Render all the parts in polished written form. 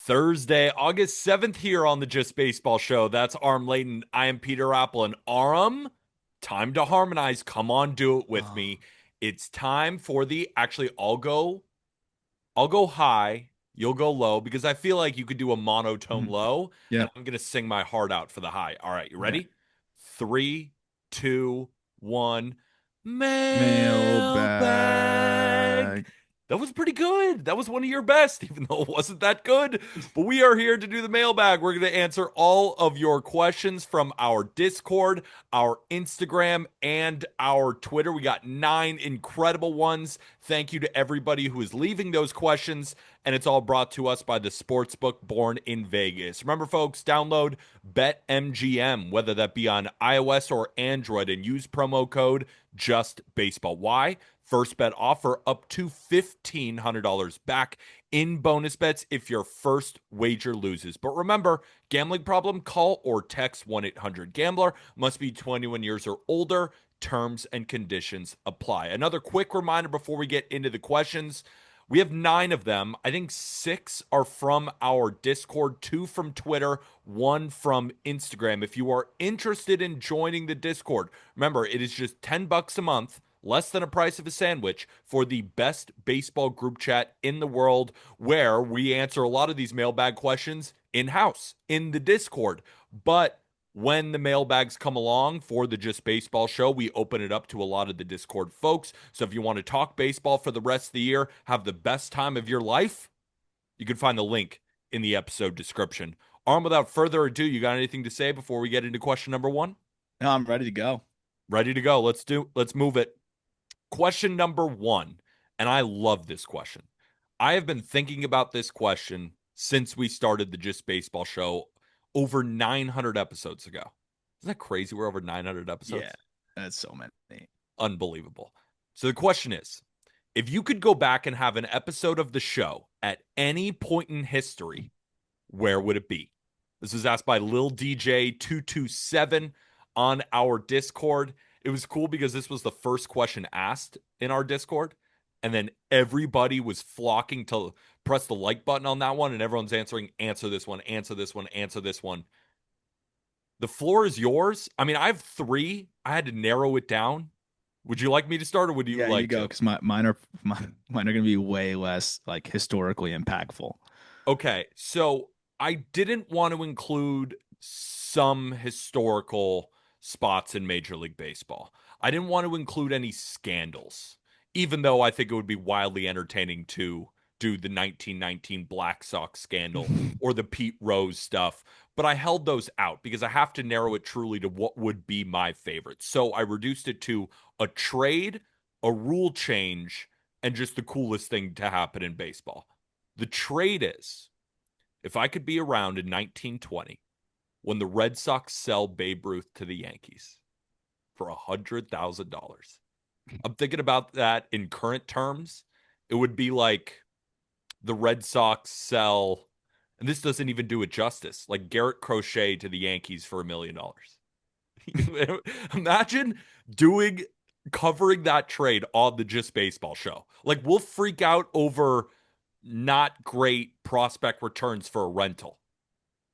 Thursday, August 7th here on the Just Baseball Show. That's Arm Layton. I am Peter Apple. And Aram, time to harmonize. Come on, do it with Oh, me. It's time for actually, I'll go high, you'll go low, because I feel like you could do a monotone mhm. low, and Yep. I'm going to sing my heart out for the high. All right, you Okay. ready? Three, two, one. Mailbag. Mailbag. That was pretty good. That was one of your best, even though it wasn't that good. But we are here to do the mailbag. We're going to answer all of your questions from our Discord, our Instagram, and our Twitter. We got 9 incredible ones. Thank you to everybody who is leaving those questions. And it's all brought to us by the sportsbook born in Vegas. Remember, folks, download BetMGM, whether that be on iOS or Android, and use promo code JUSTBASEBALL. Why? First bet offer up to $1,500 back in bonus bets if your first wager loses. But remember, gambling problem, call or text 1-800-GAMBLER. Must be 21 years or older. Terms and conditions apply. Another quick reminder before we get into the questions. We have 9 of them. I think 6 are from our Discord, 2 from Twitter, 1 from Instagram. If you are interested in joining the Discord, remember, it is just $10 a month, less than a price of a sandwich, for the best baseball group chat in the world, where we answer a lot of these mailbag questions in-house in the Discord. But when the mailbags come along for the Just Baseball Show, we open it up to a lot of the Discord folks. So if you want to talk baseball for the rest of the year, have the best time of your life, you can find the link in the episode description. Arm, without further ado, you got anything to say before we get into question number 1? No, I'm ready to go. Ready to go. Let's move it. Question number 1. And I love this question. I have been thinking about this question since we started the Just Baseball Show over 900 episodes ago. Isn't that crazy? We're over 900 Yeah, episodes. that's so many. Unbelievable. So the question is, if you could go back and have an episode of the show at any point in history, where would it be? This was asked by Lil DJ 227 on our Discord. It was cool because this was the first question asked in our Discord, and then everybody was flocking to press the like button on that one, and everyone's answering, answer this one, answer this one, answer this one. The floor is yours. I mean, I have 3. I had to narrow it down. Would you like me to start, or would you Yeah, you like go to? because mine are gonna be way less like historically impactful. Okay, so I didn't want to include some historical spots in Major League Baseball. I didn't want to include any scandals, even though I think it would be wildly entertaining to do the 1919 Black Sox scandal or the Pete Rose stuff. But I held those out because I have to narrow it truly to what would be my favorite. So I reduced it to a trade, a rule change, and just the coolest thing to happen in baseball. The trade is, if I could be around in 1920 when the Red Sox sell Babe Ruth to the Yankees for $100,000, I'm thinking about that in current terms. It would be like the Red Sox sell, and this doesn't even do it justice, like Garrett Crochet to the Yankees for $1 million. Imagine doing covering that trade on the Just Baseball Show. Like, we'll freak out over not great prospect returns for a rental.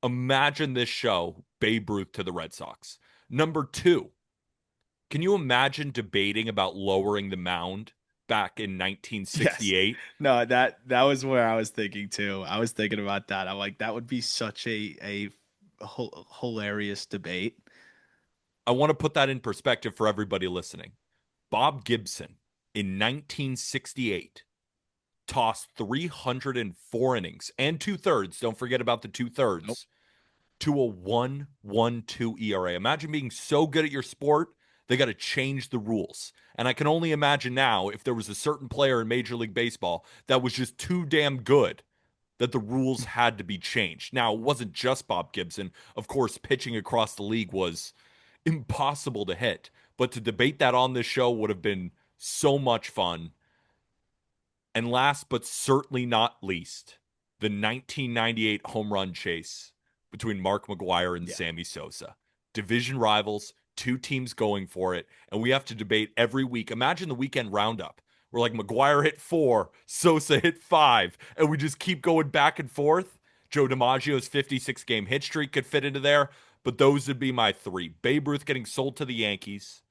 Imagine this show, Babe Ruth to the Red Sox. Number 2, can you imagine debating about lowering the mound back in Yes. 1968? No, that was where I was thinking too. I was thinking about that. I'm like, that would be such a hilarious debate. I want to put that in perspective for everybody listening. Bob Gibson in 1968 tossed 304 innings and 2/3. Don't forget about the two Nope. thirds to a 1.12 ERA. Imagine being so good at your sport, they got to change the rules. And I can only imagine now if there was a certain player in Major League Baseball that was just too damn good that the rules had to be changed. Now, it wasn't just Bob Gibson. Of course, pitching across the league was impossible to hit. But to debate that on this show would have been so much fun. And last but certainly not least, the 1998 home run chase between Mark McGwire and Yeah. Sammy Sosa. Division rivals, 2 teams going for it, and we have to debate every week. Imagine the weekend roundup where like McGwire hit 4, Sosa hit 5, and we just keep going back and forth. Joe DiMaggio's 56 game hit streak could fit into there, but those would be my three. Babe Ruth getting sold to the Yankees,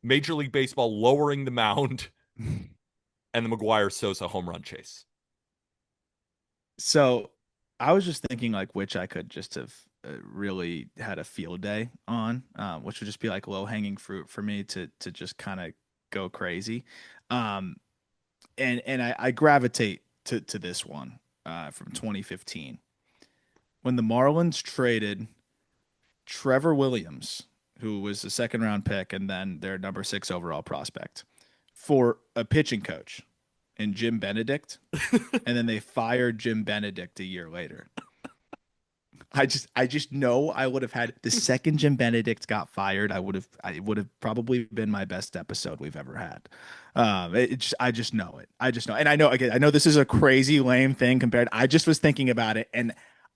Major League Baseball lowering the mound, and the McGuire Sosa home run chase. So I was just thinking like which I could just have really had a field day on, which would just be like low hanging fruit for me to just kind of go crazy. Um, and I gravitate to this one from 2015 when the Marlins traded Trevor Williams, who was a second round pick and then their number 6 overall prospect, for a pitching coach in Jim Benedict, and then they fired Jim Benedict a year later. I just know I would have had the second Jim Benedict got fired. I would have probably been my best episode we've ever had. I just know it. I just know, and I know again. I know this is a crazy lame thing compared. I just was thinking about it, and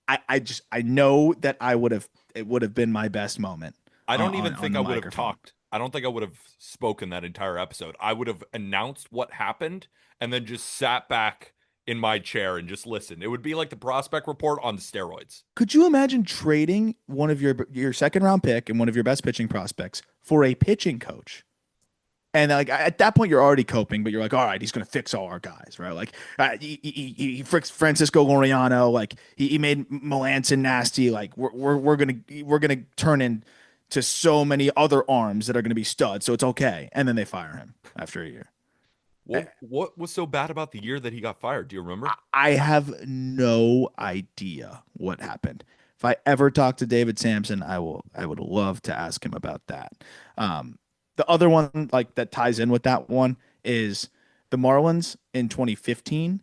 I know that it would have been my best moment I don't even on think the I would have microphone. talked. I don't think I would have spoken that entire episode. I would have announced what happened and then just sat back in my chair and just listened. It would be like the prospect report on steroids. Could you imagine trading one of your second round pick and one of your best pitching prospects for a pitching coach? And like at that point, you're already coping, but you're like, all right, he's gonna fix all our guys, right? Like he fixed Francisco Loriano, like he made Melanson nasty. Like we're gonna turn into so many other arms that are gonna be studs, so it's okay. And then they fire him after a year. What was so bad about the year that he got fired? Do you remember? I have no idea what happened. If I ever talk to David Sampson, I would love to ask him about that. The other one like that ties in with that one is the Marlins in 2015.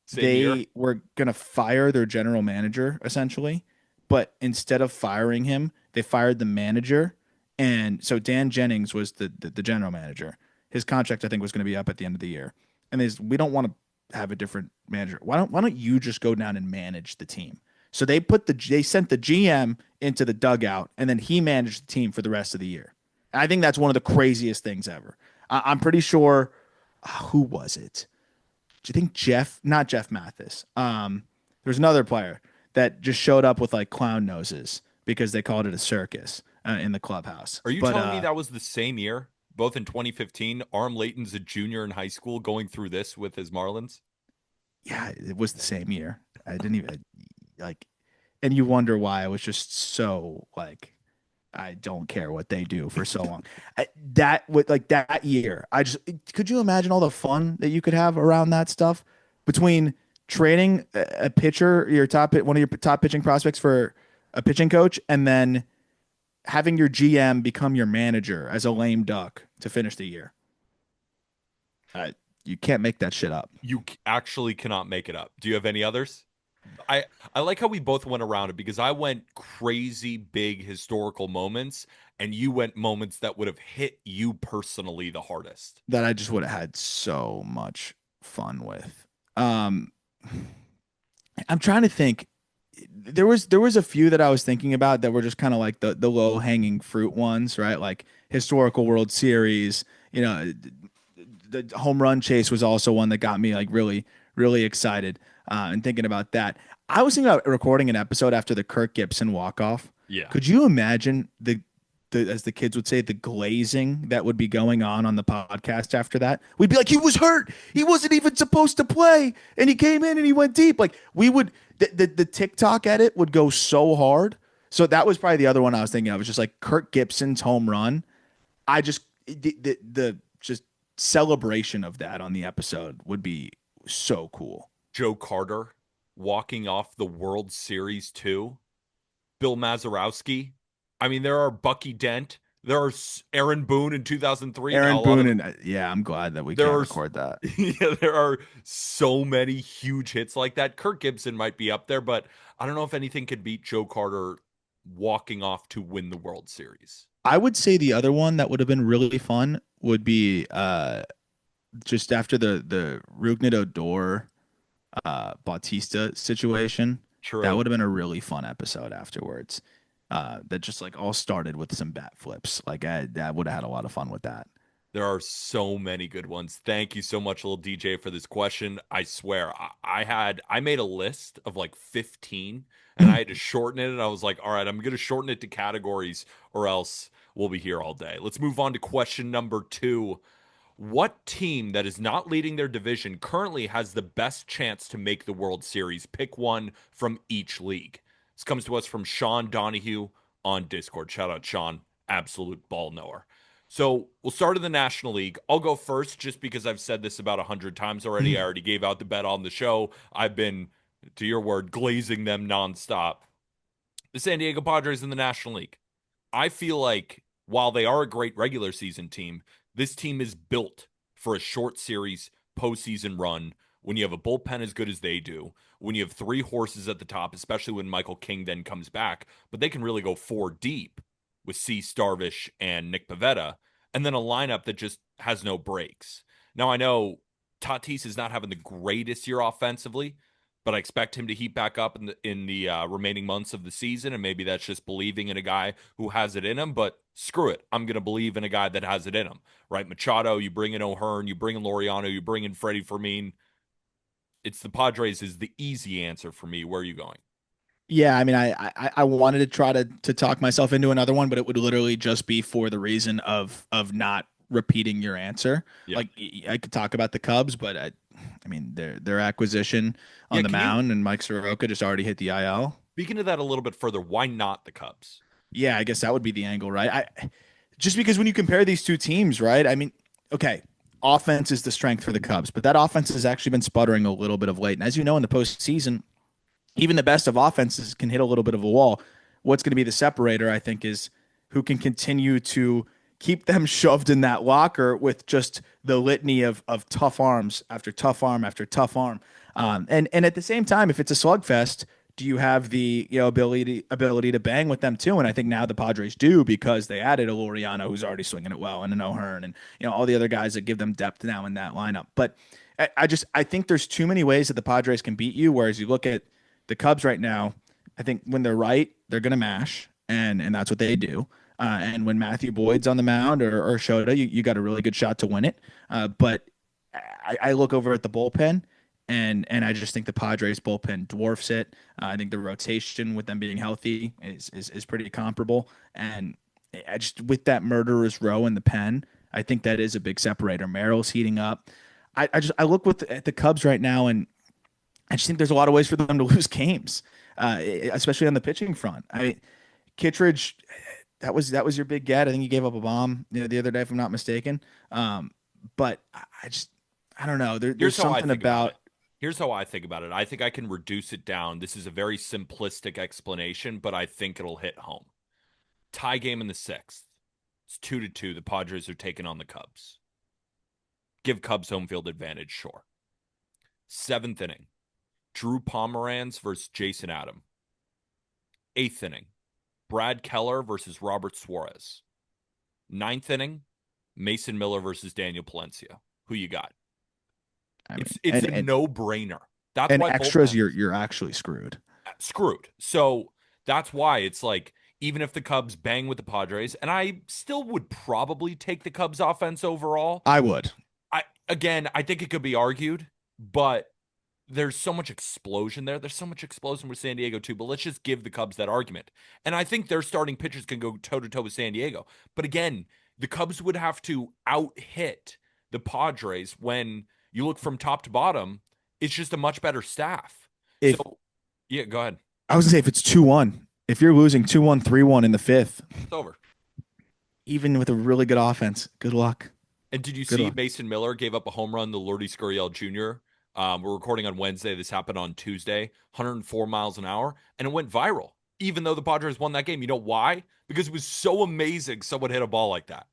Same year. They were going to fire their general manager essentially, but instead of firing him, they fired the manager. And so Dan Jennings was the general manager. His contract, I think, was going to be up at the end of the year. And we don't want to have a different manager. Why don't you just go down and manage the team? So they sent the GM into the dugout, and then he managed the team for the rest of the year. And I think that's one of the craziest things ever. I'm pretty sure. Who was it? Do you think not Jeff Mathis? There's another player that just showed up with like clown noses because they called it a circus in the clubhouse. Are you But telling me that was the same year, both in 2015? Arm Layton's a junior in high school going through this with his Marlins. yeah, it was the same year. I didn't even like, and you wonder why I was just so like, I don't care what they do for so long. That would like that year. I just could you imagine all the fun that you could have around that stuff between trading a pitcher, one of your top pitching prospects for a pitching coach, and then having your GM become your manager as a lame duck to finish the year. Uh, you can't make that shit up. You actually cannot make it up. Do you have any others? I I like how we both went around it because I went crazy big historical moments and you went moments that would have hit you personally the hardest. That I just would have had so much fun with. Um, I'm trying to think. There was a few that I was thinking about that were just kind of like the low hanging fruit ones, right? Like historical World Series. The home run chase was also one that got me like really excited and thinking about that. I was thinking about recording an episode after the Kirk Gibson walk off. Yeah. Could you imagine the as the kids would say the glazing that would be going on the podcast after that? We'd be like, he was hurt, he wasn't even supposed to play, and he came in and he went deep. Like we would the TikTok edit would go so hard. So that was probably the other one I was thinking of. It was just like Kirk Gibson's home run. I just the just celebration of that on the episode would be so cool. Joe Carter walking off the World Series too. Bill Mazeroski. I mean, there are Bucky Dent. There are Aaron Boone in 2003. Now, Aaron a lot Boone of and yeah, I'm glad that we there can't are record that. yeah, there are so many huge hits like that. Kirk Gibson might be up there, but I don't know if anything could beat Joe Carter walking off to win the World Series. I would say the other one that would have been really fun would be just after the Rougned Odor Bautista situation. That True. would have been a really fun episode afterwards. That just like all started with some bat flips. Like I would have had a lot of fun with that. There are so many good ones. Thank you so much, little DJ, for this question. I swear, I made a list of like 15 and I had to shorten it. And I was like, all right, I'm going to shorten it to categories or else we'll be here all day. Let's move on to question number 2. What team that is not leading their division currently has the best chance to make the World Series? Pick one from each league. This comes to us from Sean Donahue on Discord. Shout out, Sean, absolute ball knower. So we'll start in the National League. I'll go first just because I've said this about 100 times already. I already gave out the bet on the show. I've been, to your word, glazing them nonstop. The San Diego Padres in the National League. I feel like while they are a great regular season team, this team is built for a short series postseason run when you have a bullpen as good as they do, when you have 3 horses at the top, especially when Michael King then comes back, but they can really go 4 deep with C. Starvish and Nick Pivetta, and then a lineup that just has no breaks. Now, I know Tatis is not having the greatest year offensively, but I expect him to heat back up in the remaining months of the season, and maybe that's just believing in a guy who has it in him. But screw it, I'm going to believe in a guy that has it in him, right? Machado, you bring in O'Hearn, you bring in Laureano, you bring in Freddie Fermin. It's the Padres is the easy answer for me. Where are you going? Yeah, I mean, I wanted to try to talk myself into another one, but it would literally just be for the reason of not repeating your answer. Yeah, Like I could talk about the Cubs, but I mean their acquisition on yeah. the Can you mound and Mike Soroka just already hit the IL. speaking of that a little bit further? Why not the Cubs? Yeah, I guess that would be the angle, right? I just because when you compare these two teams, right? I mean, okay, offense is the strength for the Cubs, but that offense has actually been sputtering a little bit of late. And as you know, in the postseason, even the best of offenses can hit a little bit of a wall. What's going to be the separator, I think, is who can continue to keep them shoved in that locker with just the litany of tough arms after tough arm after tough arm. And at the same time, if it's a slugfest, do you have the ability to bang with them too? And I think now the Padres do because they added a Laureano who's already swinging it well and an O'Hearn and all the other guys that give them depth now in that lineup. But I think there's too many ways that the Padres can beat you. Whereas you look at the Cubs right now, I think when they're right, they're going to mash, and that's what they do. And when Matthew Boyd's on the mound or Shota, you got a really good shot to win it. But I look over at the bullpen, and I just think the Padres bullpen dwarfs it. I think the rotation with them being healthy is pretty comparable. And I just with that murderer's row in the pen, I think that is a big separator. Merrill's heating up. I look at the Cubs right now, and I just think there's a lot of ways for them to lose games, especially on the pitching front. I mean, Kittredge, that was your big get. I think he gave up a bomb the other day, if I'm not mistaken. But I don't know. There's Here's how I something think about about it. Here's how I think about it. I think I can reduce it down. This is a very simplistic explanation, but I think it'll hit home. Tie game in the 6th. It's 2-2. The Padres are taking on the Cubs. Give Cubs home field advantage, sure. 7th inning. Drew Pomeranz versus Jason Adam. 8th inning. Brad Keller versus Robert Suarez. 9th inning. Mason Miller versus Daniel Palencia. Who you got? I mean, It's a no-brainer. That's and why extras, bullpen you're actually screwed. screwed. So that's why it's like even if the Cubs bang with the Padres, and I still would probably take the Cubs offense overall. I would. I think it could be argued, but there's so much explosion there. There's so much explosion with San Diego too. But let's just give the Cubs that argument. And I think their starting pitchers can go toe to toe with San Diego. But again, the Cubs would have to out hit the Padres when you look from top to bottom. It's just a much better staff. If So yeah, go ahead. I was gonna say if it's 2-1, if you're losing 2-1, 3-1 in the fifth, It's over. even with a really good offense, good luck. And did you Good see luck. Mason Miller gave up a home run to Lourdes Gurriel Jr.? We're recording on Wednesday. This happened on Tuesday, 104 miles an hour, and it went viral, even though the Padres won that game. You know why? Because it was so amazing someone hit a ball like that.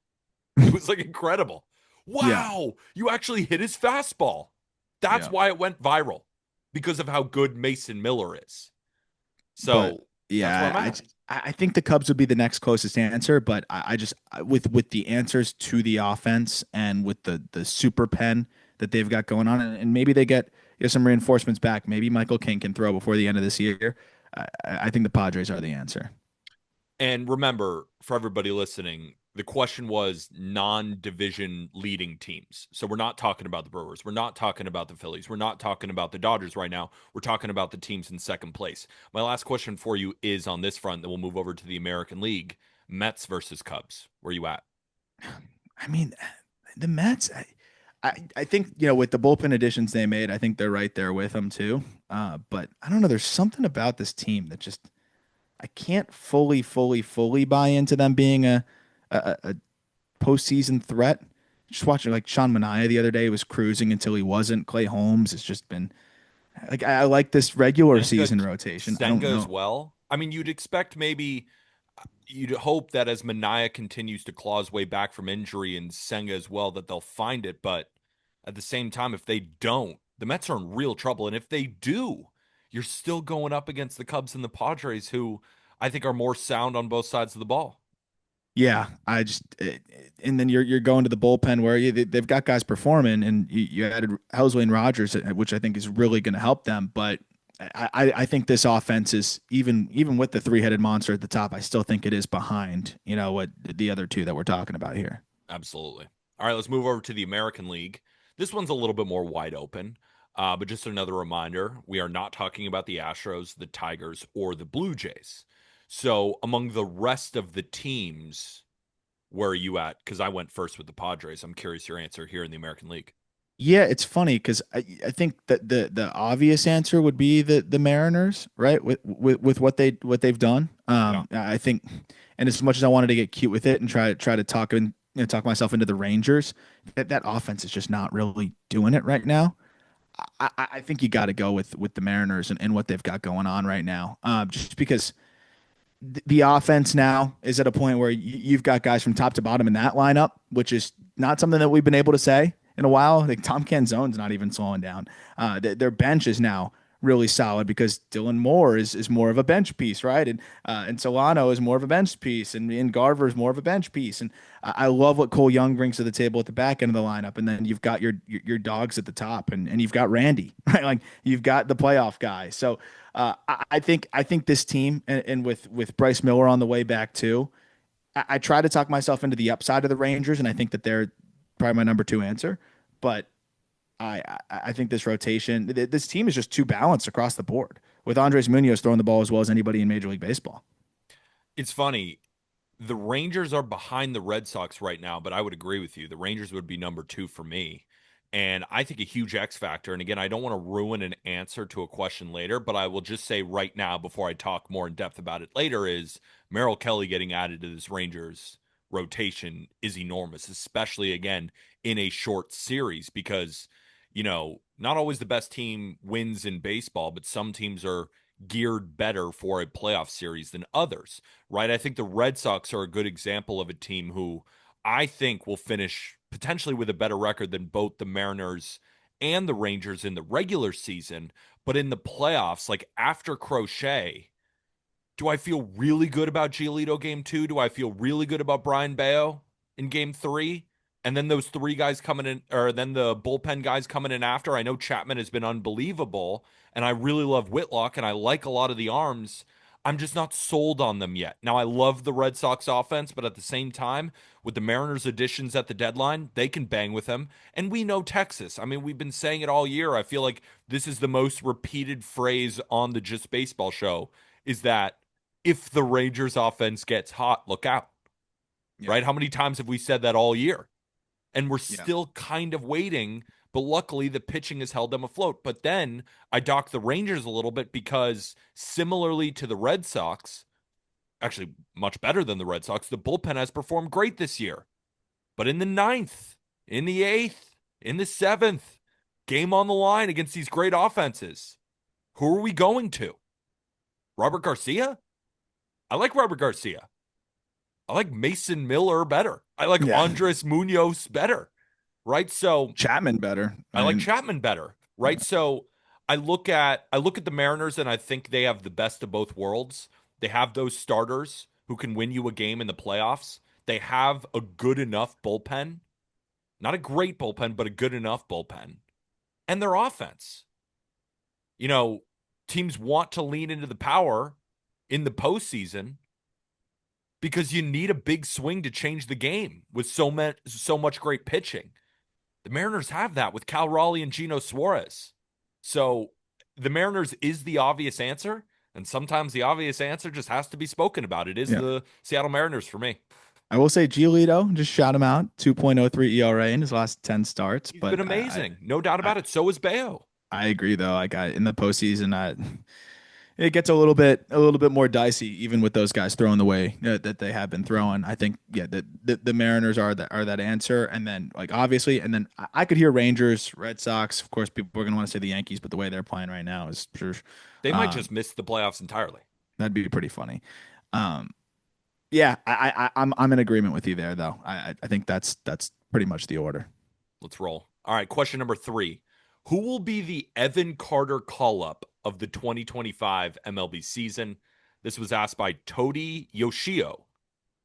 It was like incredible. Yeah. Wow, you actually hit his fastball. That's Yeah. why it went viral, because of how good Mason Miller is. But So that's where yeah, I'm at. I think the Cubs would be the next closest answer, but with the answers to the offense and with the super pen that they've got going on, and maybe they get some reinforcements back. Maybe Michael King can throw before the end of this year. I think the Padres are the answer. And remember, for everybody listening, The question was non-division leading teams. So we're not talking about the Brewers. We're not talking about the Phillies. We're not talking about the Dodgers right now. We're talking about the teams in second place. My last question for you is on this front. Then we'll move over to the American League. Mets versus Cubs. Where are you at? I mean, the Mets. I think with the bullpen additions they made, I think they're right there with them too. But I don't know. There's something about this team that just I can't fully buy into them being a postseason threat. Just watching like Sean Manaea the other day was cruising until he wasn't. Clay Holmes has just been like I like this regular Senga, season rotation. I don't Senga as know. well. I mean, you'd expect maybe you'd hope that as Mania continues to claw his way back from injury and Senga as well, that they'll find it. But at the same time, if they don't, the Mets are in real trouble. And if they do, you're still going up against the Cubs and the Padres, who I think are more sound on both sides of the ball. Yeah, and then you're going to the bullpen where they've got guys performing, and you added Helsley and Rogers, which I think is really going to help them. But I think this offense is even with the three-headed monster at the top, I still think it is behind what the other two that we're talking about here. Absolutely. All right, let's move over to the American League. This one's a little bit more wide open, but just another reminder we are not talking about the Astros, the Tigers, or the Blue Jays. So, among the rest of the teams, where are you at? Because I went first with the Padres. I'm curious your answer here in the American League. Yeah, it's funny because I think that the obvious answer would be the Mariners, right? With what they've done. Yeah. I think, and as much as I wanted to get cute with it and try to talk myself into the Rangers, that offense is just not really doing it right now. I think you got to go with the Mariners and what they've got going on right now. Just because the offense now is at a point where you've got guys from top to bottom in that lineup, which is not something that we've been able to say in a while. Like Tom Canzone's not even slowing down. Their bench is now really solid because Dylan Moore is more of a bench piece, right? And Solano is more of a bench piece, and Garver is more of a bench piece. And I love what Cole Young brings to the table at the back end of the lineup. And then you've got your dogs at the top, and you've got Randy, right? Like you've got the playoff guy. So I think this team and with Bryce Miller on the way back too. I try to talk myself into the upside of the Rangers, and I think that they're probably my number two answer. But I think this rotation, this team is just too balanced across the board. With Andres Munoz throwing the ball as well as anybody in Major League Baseball. It's funny. The Rangers are behind the Red Sox right now, but I would agree with you. The Rangers would be number two for me. And I think a huge X factor, and again, I don't want to ruin an answer to a question later, but I will just say right now, before I talk more in depth about it later, is Merrill Kelly getting added to this Rangers rotation is enormous, especially again in a short series, because, not always the best team wins in baseball, but some teams are geared better for a playoff series than others, right? I think the Red Sox are a good example of a team who I think will finish potentially with a better record than both the Mariners and the Rangers in the regular season. But in the playoffs, like after Crochet, do I feel really good about Giolito game two? Do I feel really good about Brian Bayo in game three? And then those three guys coming in, or then the bullpen guys coming in after. I know Chapman has been unbelievable, and I really love Whitlock, and I like a lot of the arms. I'm just not sold on them yet. Now, I love the Red Sox offense, but at the same time, with the Mariners' additions at the deadline, they can bang with them. And we know Texas. I mean, we've been saying it all year. I feel like this is the most repeated phrase on the Just Baseball show is that if the Rangers offense gets hot, look out, Yeah, right? How many times have we said that all year? And we're yeah, still kind of waiting, but luckily the pitching has held them afloat. But then I dock the Rangers a little bit because similarly to the Red Sox, actually much better than the Red Sox, the bullpen has performed great this year. But in the ninth, in the eighth, in the seventh, game on the line against these great offenses, who are we going to? Robert Garcia? I like Robert Garcia. I like Mason Miller better. I like yeah. Andres Munoz better. Right. So Chapman better. I I like mean, Chapman better. Right. So I look at the Mariners and I think they have the best of both worlds. They have those starters who can win you a game in the playoffs. They have a good enough bullpen. Not a great bullpen, but a good enough bullpen. And their offense. You know, Teams want to lean into the power in the postseason. because you need a big swing to change the game with so much great pitching. The Mariners have that with Cal Raleigh and Geno Suarez. So the Mariners is the obvious answer, and sometimes the obvious answer just has to be spoken about. It is Yeah. the Seattle Mariners for me. I will say Giolito just shot him out, 2.03 ERA in his last 10 starts. He's been But amazing, no doubt I, about it. So is Bayo. I agree though. Like in the postseason, it gets a little bit more dicey, even with those guys throwing the way that they have been throwing. I think, yeah, the Mariners are that answer, and then like obviously, and then I could hear Rangers, Red Sox. Of course, people are gonna want to say the Yankees, but the way they're playing right now is sure, They might um, just miss the playoffs entirely. that'd be pretty funny. Um, yeah, I'm in agreement with you there, though. I think that's pretty much the order. Let's roll. All right, question number 3. Who will be the Evan Carter call-up of the 2025 MLB season? This was asked by Todi Yoshio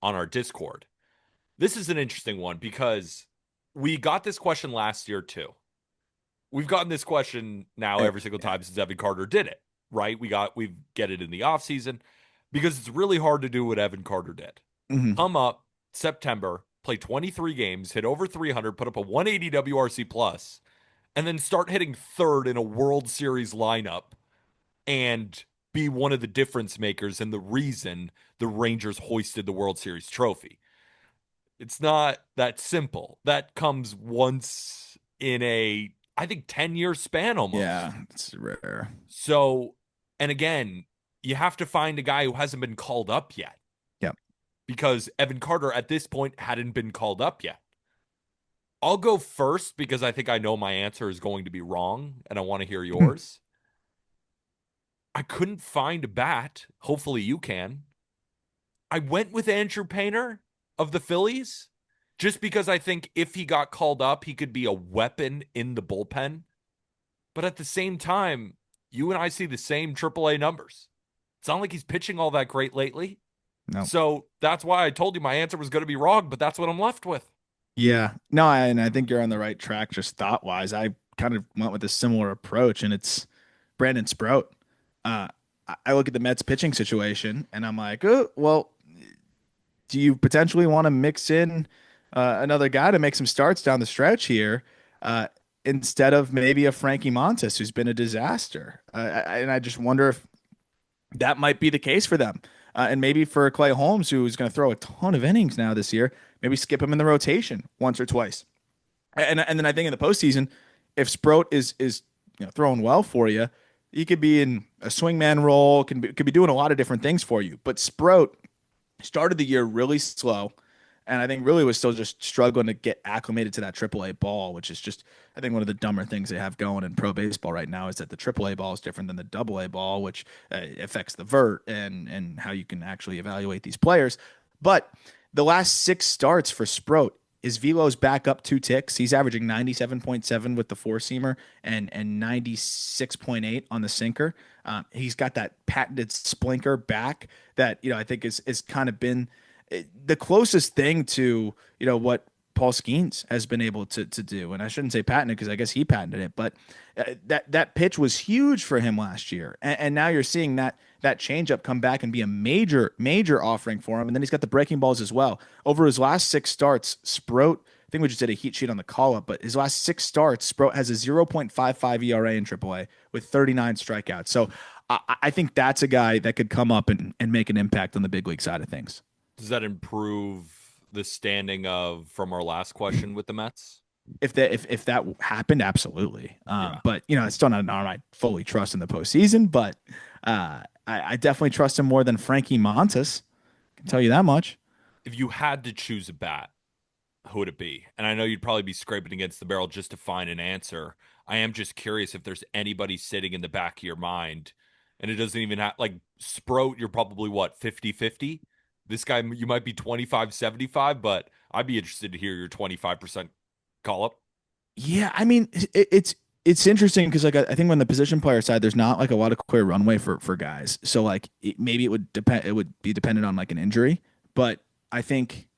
on our Discord. This is an interesting one because we got this question last year too. We've gotten this question now every single time since Evan Carter did it, right? We get it in the offseason because it's really hard to do what Evan Carter did. Mhm. Come up September, play 23 games, hit over 300, put up a 180 WRC plus, and then start hitting third in a World Series lineup and be one of the difference makers and the reason the Rangers hoisted the World Series trophy. It's not that simple. That comes once in a, I think, 10-year span Yeah, almost. it's rare. So, and again, you have to find a guy who hasn't been called up yet Yep. because Evan Carter at this point hadn't been called up yet. I'll go first because I think I know my answer is going to be wrong and I want to hear yours. I couldn't find a bat. Hopefully you can. I went with Andrew Painter of the Phillies just because I think if he got called up, he could be a weapon in the bullpen. But at the same time, you and I see the same AAA numbers. It's not like he's pitching all that great lately. No. So that's why I told you my answer was going to be wrong, but that's what I'm left with. Yeah. No, and I think you're on the right track just thought wise. I kind of went with a similar approach, and it's Brandon Sprout. I look at the Mets pitching situation, and I'm like, oh, well, do you potentially want to mix in another guy to make some starts down the stretch here instead of maybe a Frankie Montas who's been a disaster? And I just wonder if that might be the case for them. And maybe for Clay Holmes, who's going to throw a ton of innings now this year, maybe skip him in the rotation once or twice. And then I think in the postseason, if Sproat is throwing well for you, he could be in a swingman role, could be doing a lot of different things for you. But Sproat started the year really slow, and I think really was still just struggling to get acclimated to that AAA ball, which is just I think one of the dumber things they have going in pro baseball right now is that the AAA ball is different than the AA ball, which affects the vert and how you can actually evaluate these players. But the last 6 starts for Sproat, his velo's back up 2 ticks. He's averaging 97.7 with the four seamer and 96.8 on the sinker. He's got that patented splinker back that I think is kind of been the closest thing to what Paul Skeens has been able to do. And I shouldn't say patented because I guess he patented it, but that pitch was huge for him last year, and now you're seeing that changeup come back and be a major offering for him. And then he's got the breaking balls as well. Over his last 6 starts, Sproat, I think we just did a heat sheet on the call up, but his last 6 starts, Sproat has a 0.55 ERA in AAA with 39 strikeouts. So I think that's a guy that could come up and make an impact on the big league side of things. Does that improve the standing of from our last question with the Mets? If that happened, absolutely. Yeah. But it's still not an arm I fully trust in the postseason. But I definitely trust him more than Frankie Montas. I can tell you that much. If you had to choose a bat, who would it be? And I know you'd probably be scraping against the barrel just to find an answer. I am just curious if there's anybody sitting in the back of your mind, and it doesn't even have like Sproat, you're probably what, 50-50? This guy, you might be 25-75, but I'd be interested to hear your 25% call up. Yeah, I mean it's interesting because like I think on the position player side, there's not like a lot of clear runway for guys. So like maybe it would depend. It would be dependent on like an injury. But I think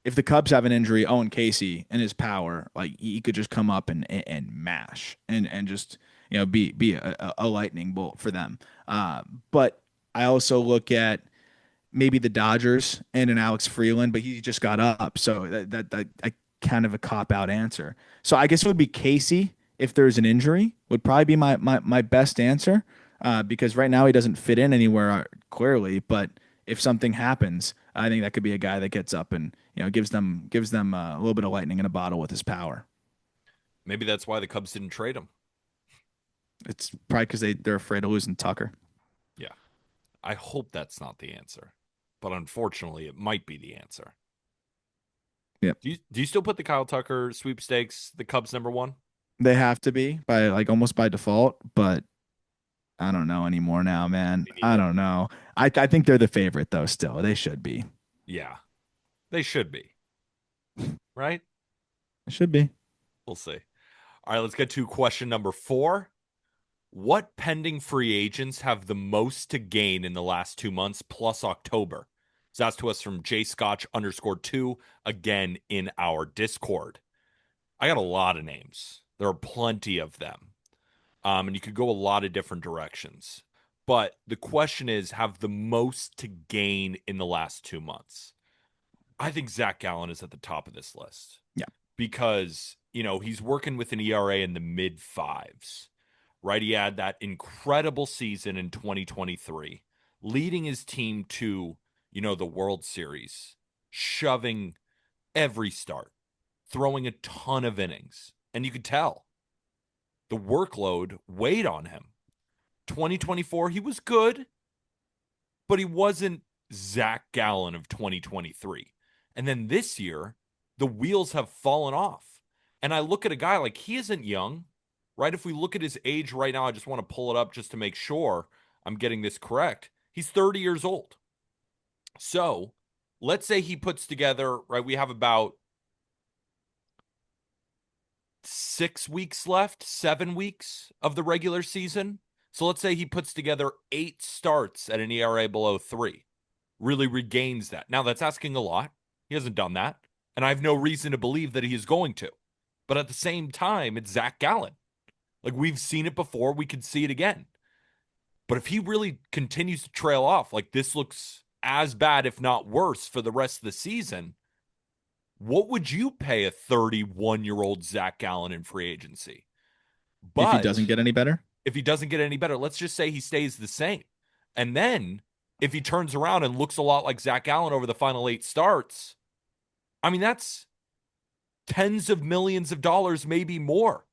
if the Cubs have an injury, Owen Casey and his power, like he could just come up and mash and just be a lightning bolt for them. But I also look at maybe the Dodgers and an Alex Freeland, but he just got up. So that I kind of a cop out answer. So I guess it would be Casey if there's an injury would probably be my best answer because right now he doesn't fit in anywhere clearly. But if something happens, I think that could be a guy that gets up and gives them a little bit of lightning in a bottle with his power. Maybe that's why the Cubs didn't trade him. It's probably because they're afraid of losing Tucker. Yeah. I hope that's not the answer. But unfortunately, it might be the answer. Yep. Do you still put the Kyle Tucker sweepstakes, the Cubs number one? They have to be by like almost by default, but I don't know anymore now, man. Me I neither. don't know. I think they're the favorite though. Still, they should be. Yeah, they should be, right? They should be. We'll see. All right, let's get to question number 4. What pending free agents have the most to gain in the last 2 months plus October? It's asked to us from jscotch_2 again in our Discord. I got a lot of names. There are plenty of them. And you could go a lot of different directions. But the question is, have the most to gain in the last 2 months? I think Zach Gallen is at the top of this list Yeah. because, he's working with an ERA in the mid fives, right? He had that incredible season in 2023, leading his team to, the World Series, shoving every start, throwing a ton of innings. And you could tell the workload weighed on him. 2024, he was good, but he wasn't Zach Gallen of 2023. And then this year, the wheels have fallen off. And I look at a guy like he isn't young, right? If we look at his age right now, I just want to pull it up just to make sure I'm getting this correct. He's 30 years old. So let's say he puts together, right? We have about 6 weeks left, 7 weeks of the regular season. So let's say he puts together 8 starts at an ERA below 3, really regains that. Now, that's asking a lot. He hasn't done that. And I have no reason to believe that he is going to. But at the same time, it's Zach Gallen. Like, we've seen it before. We could see it again. But if he really continues to trail off, like this looks as bad, if not worse, for the rest of the season, what would you pay a 31-year-old Zach Gallen in free agency? If he But doesn't get any better, if he doesn't get any better, let's just say he stays the same. And then if he turns around and looks a lot like Zach Gallen over the final 8 starts, I mean, that's tens of millions of dollars, maybe more,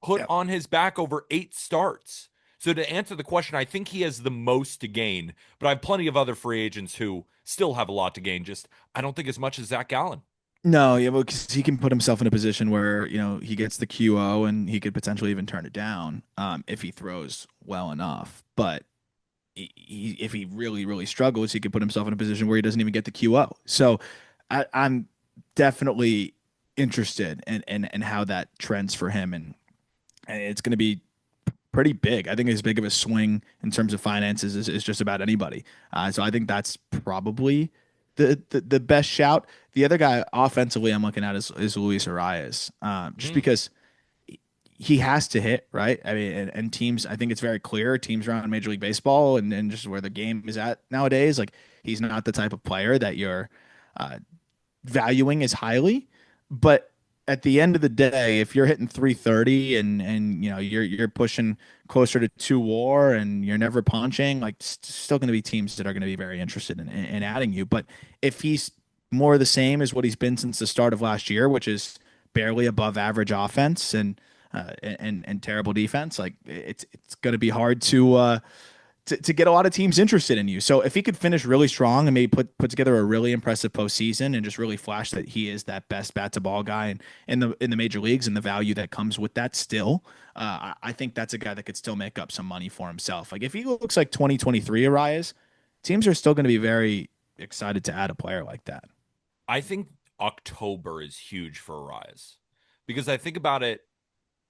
put yeah. on his back over 8 starts. So to answer the question, I think he has the most to gain, but I have plenty of other free agents who still have a lot to gain. Just I don't think as much as Zach Gallen. No, yeah, well, 'cause he can put himself in a position where he gets the QO and he could potentially even turn it down if he throws well enough. But if he really really struggles, he could put himself in a position where he doesn't even get the QO. So I'm definitely interested in how that trends for him, and it's going to be pretty big. I think as big of a swing in terms of finances is just about anybody. So I think that's probably the best shout. The other guy offensively I'm looking at is Luis Arias, just Mm. because he has to hit, right? I mean, and teams, I think it's very clear, teams around Major League Baseball and just where the game is at nowadays, like he's not the type of player that you're uh, valuing as highly. But at the end of the day, if you're hitting 330 and you're pushing closer to 2 WAR and you're never punching, like still going to be teams that are going to be very interested in adding you. But if he's more the same as what he's been since the start of last year, which is barely above average offense and terrible defense, like it's going to be hard to get a lot of teams interested in you. So if he could finish really strong and maybe put together a really impressive postseason and just really flash that he is that best bat to ball guy in the major leagues and the value that comes with that still, I think that's a guy that could still make up some money for himself. Like if he looks like 2023 Arias, teams are still going to be very excited to add a player like that. I think October is huge for Arias because I think about it,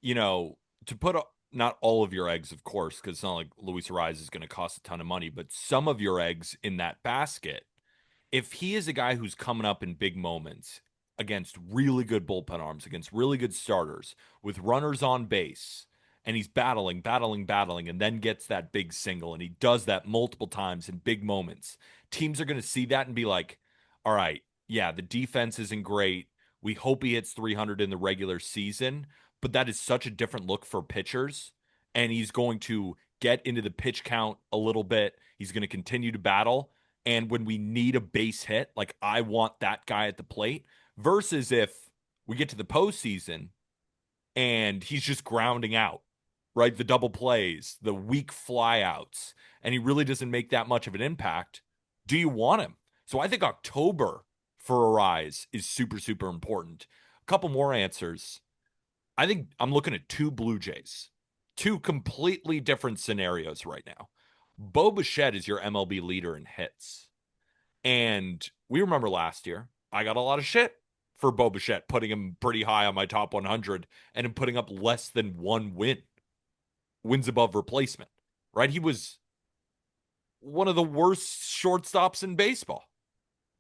to put not all of your eggs, of course, because it's not like Luis Arias is going to cost a ton of money, but some of your eggs in that basket. If he is a guy who's coming up in big moments against really good bullpen arms, against really good starters, with runners on base, and he's battling, battling, battling, and then gets that big single, and he does that multiple times in big moments, teams are going to see that and be like, all right, yeah, the defense isn't great. We hope he hits 300 in the regular season, but that is such a different look for pitchers. And he's going to get into the pitch count a little bit. He's going to continue to battle. And when we need a base hit, like I want that guy at the plate versus if we get to the postseason and he's just grounding out, right? The double plays, the weak flyouts, and he really doesn't make that much of an impact. Do you want him? So I think October for a rise is super, super important. A couple more answers. I think I'm looking at two Blue Jays, two completely different scenarios right now. Bo Bichette is your MLB leader in hits. And we remember last year, I got a lot of shit for Bo Bichette, putting him pretty high on my top 100 and him putting up less than one wins above replacement, right? He was one of the worst shortstops in baseball.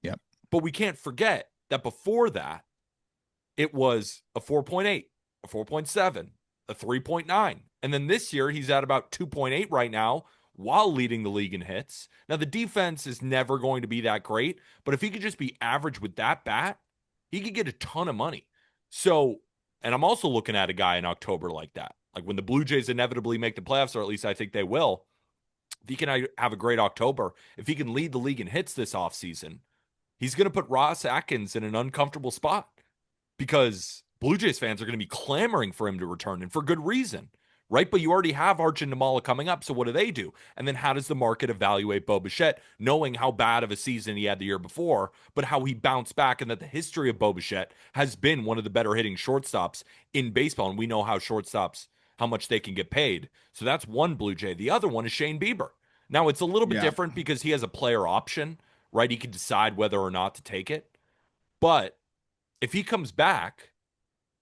Yep. But we can't forget that before that, it was a 4.8, a 4.7, a 3.9. And then this year, he's at about 2.8 right now while leading the league in hits. Now, the defense is never going to be that great, but if he could just be average with that bat, he could get a ton of money. So, and I'm also looking at a guy in October like that. Like when the Blue Jays inevitably make the playoffs, or at least I think they will, if he can have a great October, if he can lead the league in hits this offseason, he's going to put Ross Atkins in an uncomfortable spot because Blue Jays fans are going to be clamoring for him to return, and for good reason, right? But you already have Arch and Namala coming up, so what do? And then how does the market evaluate Bo Bichette, knowing how bad of a season he had the year before, but how he bounced back, and that the history of Bo Bichette has been one of the better hitting shortstops in baseball, and we know how shortstops, how much they can get paid. So that's one Blue Jay. The other one is Shane Bieber. Now, it's a little bit Yeah. different because he has a player option, right? He can decide whether or not to take it. But if he comes back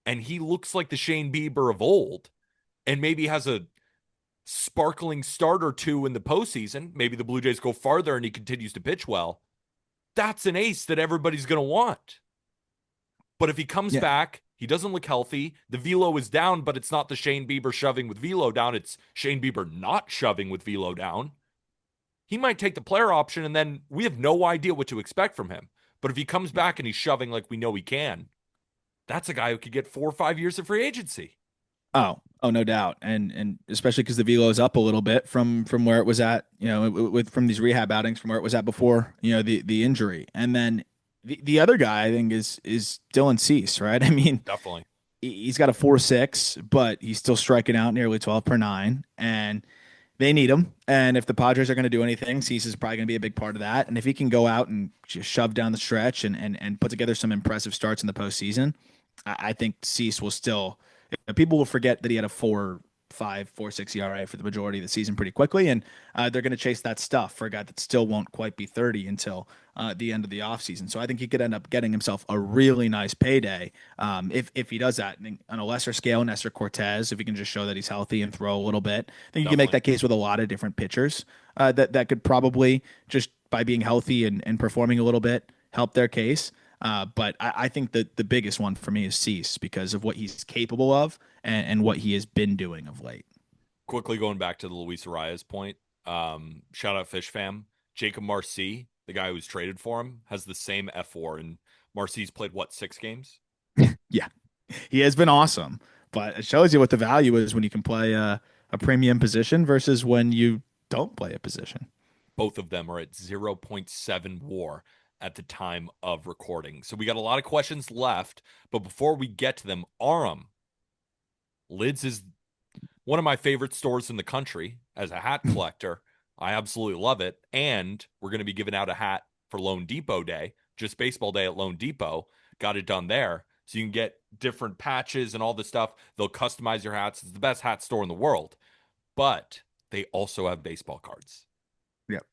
and he looks like the Shane Bieber of old and maybe has a sparkling start or two in the postseason, maybe the Blue Jays go farther and he continues to pitch well, that's an ace that everybody's going to want. But if he comes Yeah. back, he doesn't look healthy, the velo is down, but it's not the Shane Bieber shoving with velo down, it's Shane Bieber not shoving with velo down. He might take the player option, and then we have no idea what to expect from him. But if he comes back and he's shoving like we know he can, that's a guy who could get 4 or 5 years of free agency. Oh, no doubt, and especially because the velo is up a little bit from where it was at, with from these rehab outings from where it was at before, the injury, and then the other guy I think is Dylan Cease, right? I mean, Definitely. he's got a 4.6, but he's still striking out nearly 12 per nine, and they need him. And if the Padres are going to do anything, Cease is probably going to be a big part of that. And if he can go out and just shove down the stretch and put together some impressive starts in the postseason, I think Cease will still. People will forget that he had a 4.5, 4.6 ERA for the majority of the season pretty quickly, and they're going to chase that stuff for a guy that still won't quite be 30 until the end of the offseason. So I think he could end up getting himself a really nice payday if he does that. And on a lesser scale, Nestor Cortez, if he can just show that he's healthy and throw a little bit, I think you can make Definitely. that case with a lot of different pitchers that could probably just by being healthy and performing a little bit help their case. But I think that the biggest one for me is Cease because of what he's capable of and what he has been doing of late. Quickly going back to the Luis Arias point, shout out Fish Fam. Jacob Marcy, the guy who's traded for him, has the same F4, and Marcy's played, what, 6 games? Yeah, he has been awesome, but it shows you what the value is when you can play a premium position versus when you don't play a position. Both of them are at 0.7 WAR at the time of recording. So we got a lot of questions left, but before we get to them, Aram, Lids is one of my favorite stores in the country as a hat collector. I absolutely love it. And we're going to be giving out a hat for Lone Depot Day, just baseball day at Lone Depot. Got it done there. So you can get different patches and all this stuff. They'll customize your hats. It's the best hat store in the world. But they also have baseball cards. Yep.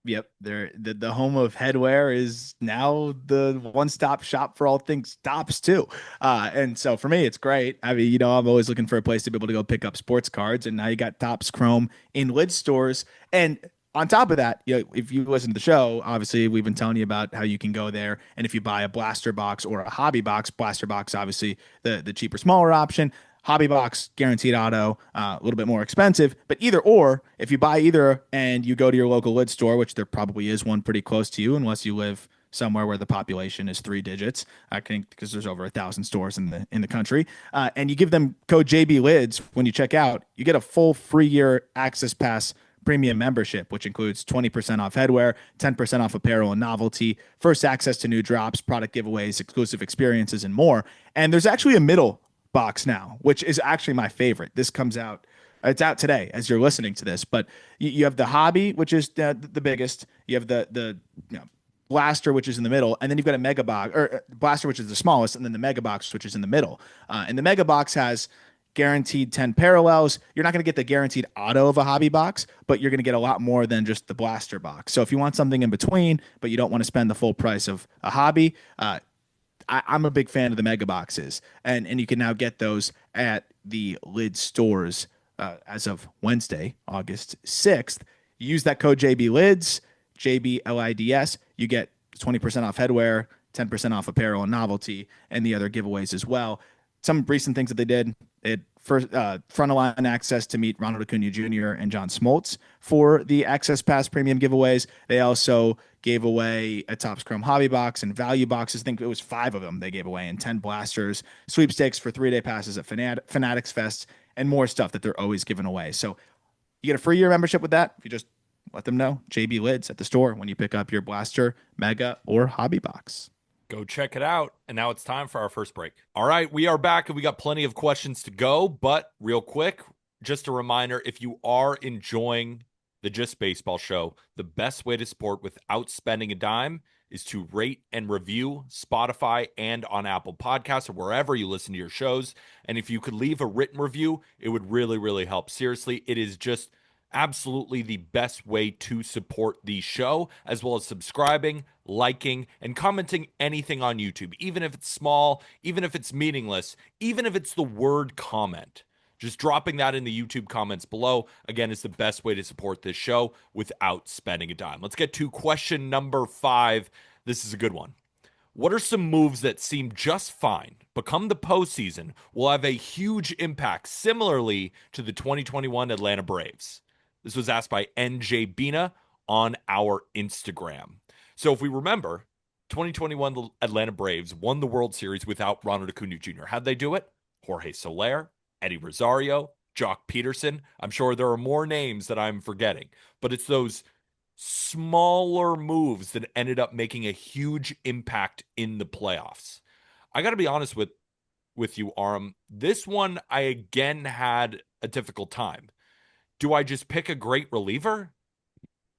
Yep. The home of headwear is now the one-stop shop for all things tops too. And so for me, it's great. I mean, I'm always looking for a place to be able to go pick up sports cards, and now you got Topps Chrome in lid stores. And on top of that, if you listen to the show, obviously we've been telling you about how you can go there, and if you buy a blaster box or a hobby box, blaster box obviously the cheaper, smaller option. Hobby box, guaranteed auto, a little bit more expensive, but either or, if you buy either and you go to your local lid store, which there probably is one pretty close to you, unless you live somewhere where the population is 3 digits, I think because there's over 1,000 stores in the country, and you give them code JB Lids when you check out, you get a full free year Access Pass premium membership, which includes 20% off headwear, 10% off apparel and novelty, first access to new drops, product giveaways, exclusive experiences, and more. And there's actually a middle box now, which is actually my favorite. This comes out, it's out today as you're listening to this, but you have the hobby, which is the biggest. You have the blaster, which is in the middle, and then you've got a mega box, or blaster, which is the smallest, and then the mega box, which is in the middle. And the mega box has guaranteed 10 parallels. You're not going to get the guaranteed auto of a hobby box, but you're going to get a lot more than just the blaster box. So if you want something in between, but you don't want to spend the full price of a hobby, I'm a big fan of the mega boxes, and you can now get those at the lid stores as of Wednesday, August 6th. You use that code JB Lids, JBLIDS. You get 20% off headwear, 10% off apparel and novelty, and the other giveaways as well. Some recent things that they did: it first front of line access to meet Ronald Acuna Jr. and John Smoltz for the Access Pass premium giveaways. They also gave away a Topps Chrome hobby box and value boxes. I think it was 5 of them they gave away, and 10 blasters, sweepstakes for 3-day passes at Fanatics Fest, and more stuff that they're always giving away. So you get a free year membership with that if you just let them know JB Lids at the store when you pick up your blaster, mega, or hobby box. Go check it out. And now it's time for our first break. All right, we are back and we got plenty of questions to go. But real quick, just a reminder, if you are enjoying the Just Baseball show, the best way to support without spending a dime is to rate and review Spotify and on Apple Podcasts or wherever you listen to your shows. And if you could leave a written review, it would really, really help. Seriously, it is just absolutely the best way to support the show, as well as subscribing, liking, and commenting anything on YouTube, even if it's small, even if it's meaningless, even if it's the word comment. Just dropping that in the YouTube comments below, again, is the best way to support this show without spending a dime. Let's get to question number 5. This is a good one. What are some moves that seem just fine, but come the postseason will have a huge impact, similarly to the 2021 Atlanta Braves? This was asked by NJ Bina on our Instagram. So if we remember, 2021 the Atlanta Braves won the World Series without Ronald Acuna Jr. How'd they do it? Jorge Soler, Eddie Rosario, Jock Peterson. I'm sure there are more names that I'm forgetting, but it's those smaller moves that ended up making a huge impact in the playoffs. I got to be honest with you, Aram. This one, I again had a difficult time. Do I just pick a great reliever?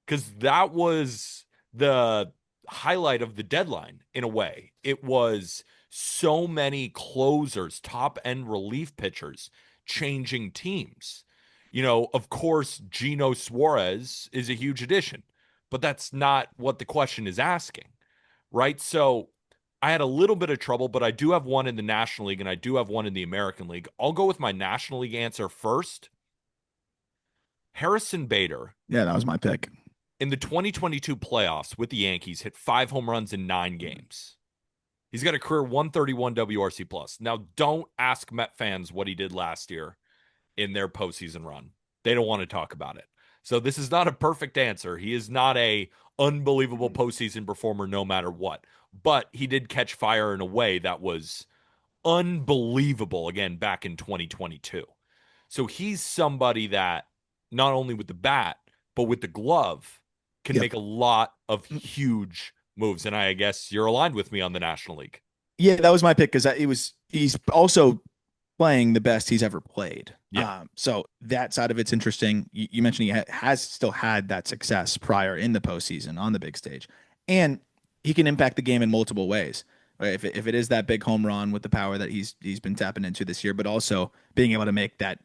Because that was the highlight of the deadline in a way. It was so many closers, top end relief pitchers changing teams. You know, of course, Gino Suarez is a huge addition, but that's not what the question is asking, right? So I had a little bit of trouble, but I do have one in the National League and I do have one in the American League. I'll go with my National League answer first. Harrison Bader, Yeah, that was my pick. in the 2022 playoffs with the Yankees, hit 5 home runs in 9 games. He's got a career 131 WRC plus. Now, don't ask Met fans what he did last year in their postseason run. They don't want to talk about it. So this is not a perfect answer. He is not a unbelievable postseason performer no matter what. But he did catch fire in a way that was unbelievable, again, back in 2022. So he's somebody that not only with the bat, but with the glove can Yep. make a lot of huge moves. And I guess you're aligned with me on the National League. Yeah, that was my pick because he's also playing the best he's ever played. Yeah. So that side of it's interesting. You mentioned he has still had that success prior in the postseason on the big stage, and he can impact the game in multiple ways. Right? If it is that big home run with the power that he's been tapping into this year, but also being able to make that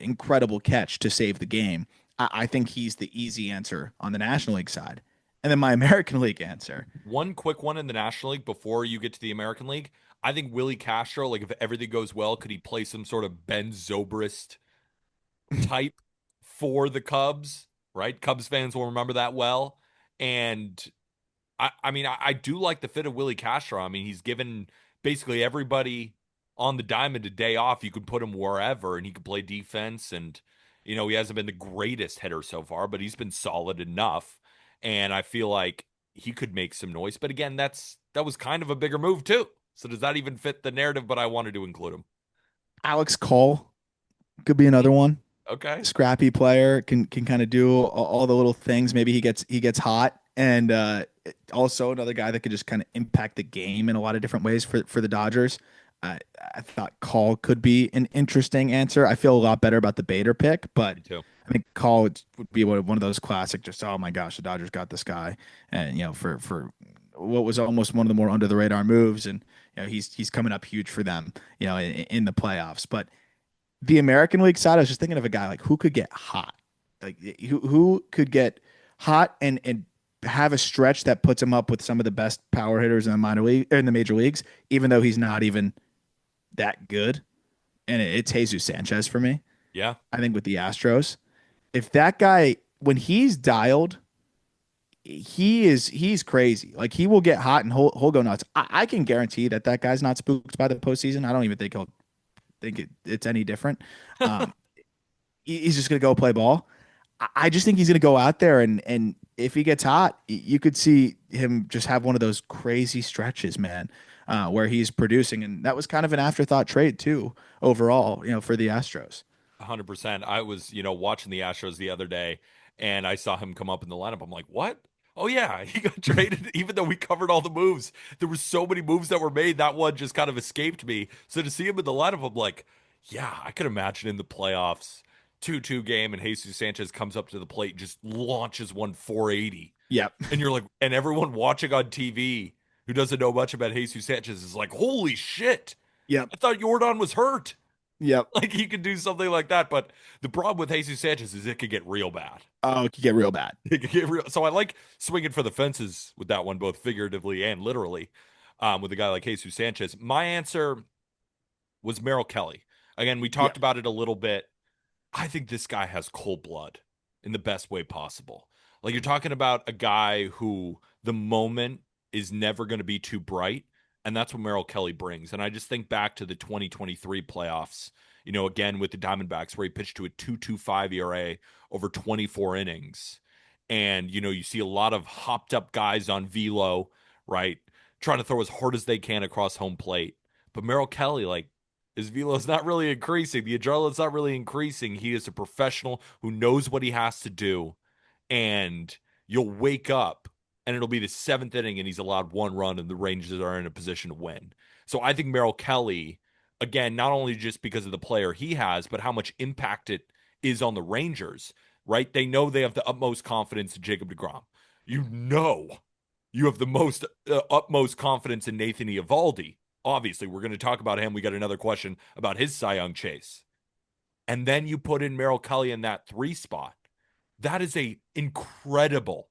incredible catch to save the game, I think he's the easy answer on the National League side. And then my American League answer. One quick one in the National League before you get to the American League. I think Willie Castro, like if everything goes well, could he play some sort of Ben Zobrist type for the Cubs, right? Cubs fans will remember that well. And I mean, I do like the fit of Willie Castro. I mean, he's given basically everybody on the diamond a day off, you could put him wherever and he could play defense. And, he hasn't been the greatest hitter so far, but he's been solid enough. And I feel like he could make some noise. But again, that was kind of a bigger move too. So does that even fit the narrative? But I wanted to include him. Alex Cole could be another one. Okay. Scrappy player can kind of do all the little things. Maybe he gets hot, and also another guy that could just kind of impact the game in a lot of different ways for the Dodgers. I thought Call could be an interesting answer. I feel a lot better about the Bader pick, but Me too. I think Call would be one of those classic. Just oh my gosh, the Dodgers got this guy, and for what was almost one of the more under the radar moves, and he's coming up huge for them, in the playoffs, but the American League side, I was just thinking of a guy like who could get hot, like who could get hot and have a stretch that puts him up with some of the best power hitters in the minor league in the major leagues, even though he's not even that good. And it's Jesus Sanchez for me. Yeah. I think with the Astros, if that guy when he's dialed, he's crazy. Like he will get hot and he'll go nuts. I can guarantee that guy's not spooked by the postseason. I don't even think he'll think it's any different. Um, he's just gonna go play ball. I just think he's gonna go out there and if he gets hot, you could see him just have one of those crazy stretches, man, where he's producing, and that was kind of an afterthought trade too, overall, for the Astros. 100%. I was, watching the Astros the other day and I saw him come up in the lineup. I'm like, what? Oh, yeah, he got traded, even though we covered all the moves. There were so many moves that were made. That one just kind of escaped me. So to see him in the lineup, I'm like, yeah, I could imagine in the playoffs, 2-2 game, and Jesus Sanchez comes up to the plate, and just launches one 480. Yep. And you're like, and everyone watching on TV who doesn't know much about Jesus Sanchez is like, holy shit. Yep. I thought Jordan was hurt. Yep. Like he could do something like that, but the problem with Jesus Sanchez is it could get real bad. Oh, it could get real bad. It could get real. So I like swinging for the fences with that one, both figuratively and literally, with a guy like Jesus Sanchez. My answer was Merrill Kelly. Again, we Yeah. talked about it a little bit. I think this guy has cold blood in the best way possible. Like you're talking about a guy who the moment is never going to be too bright, and that's what Merrill Kelly brings. And I just think back to the 2023 playoffs, again with the Diamondbacks where he pitched to a 2.25 ERA over 24 innings. And you see a lot of hopped up guys on velo, right? Trying to throw as hard as they can across home plate. But Merrill Kelly, like his velo is not really increasing. The adrenaline's not really increasing. He is a professional who knows what he has to do. And you'll wake up and it'll be the seventh inning and he's allowed one run and the Rangers are in a position to win. So I think Merrill Kelly, again, not only just because of the player he has, but how much impact it is on the Rangers, right? They know they have the utmost confidence in Jacob deGrom. You have the most utmost confidence in Nathan Eovaldi. Obviously, we're going to talk about him. We got another question about his Cy Young chase. And then you put in Merrill Kelly in that 3 spot. That is a incredible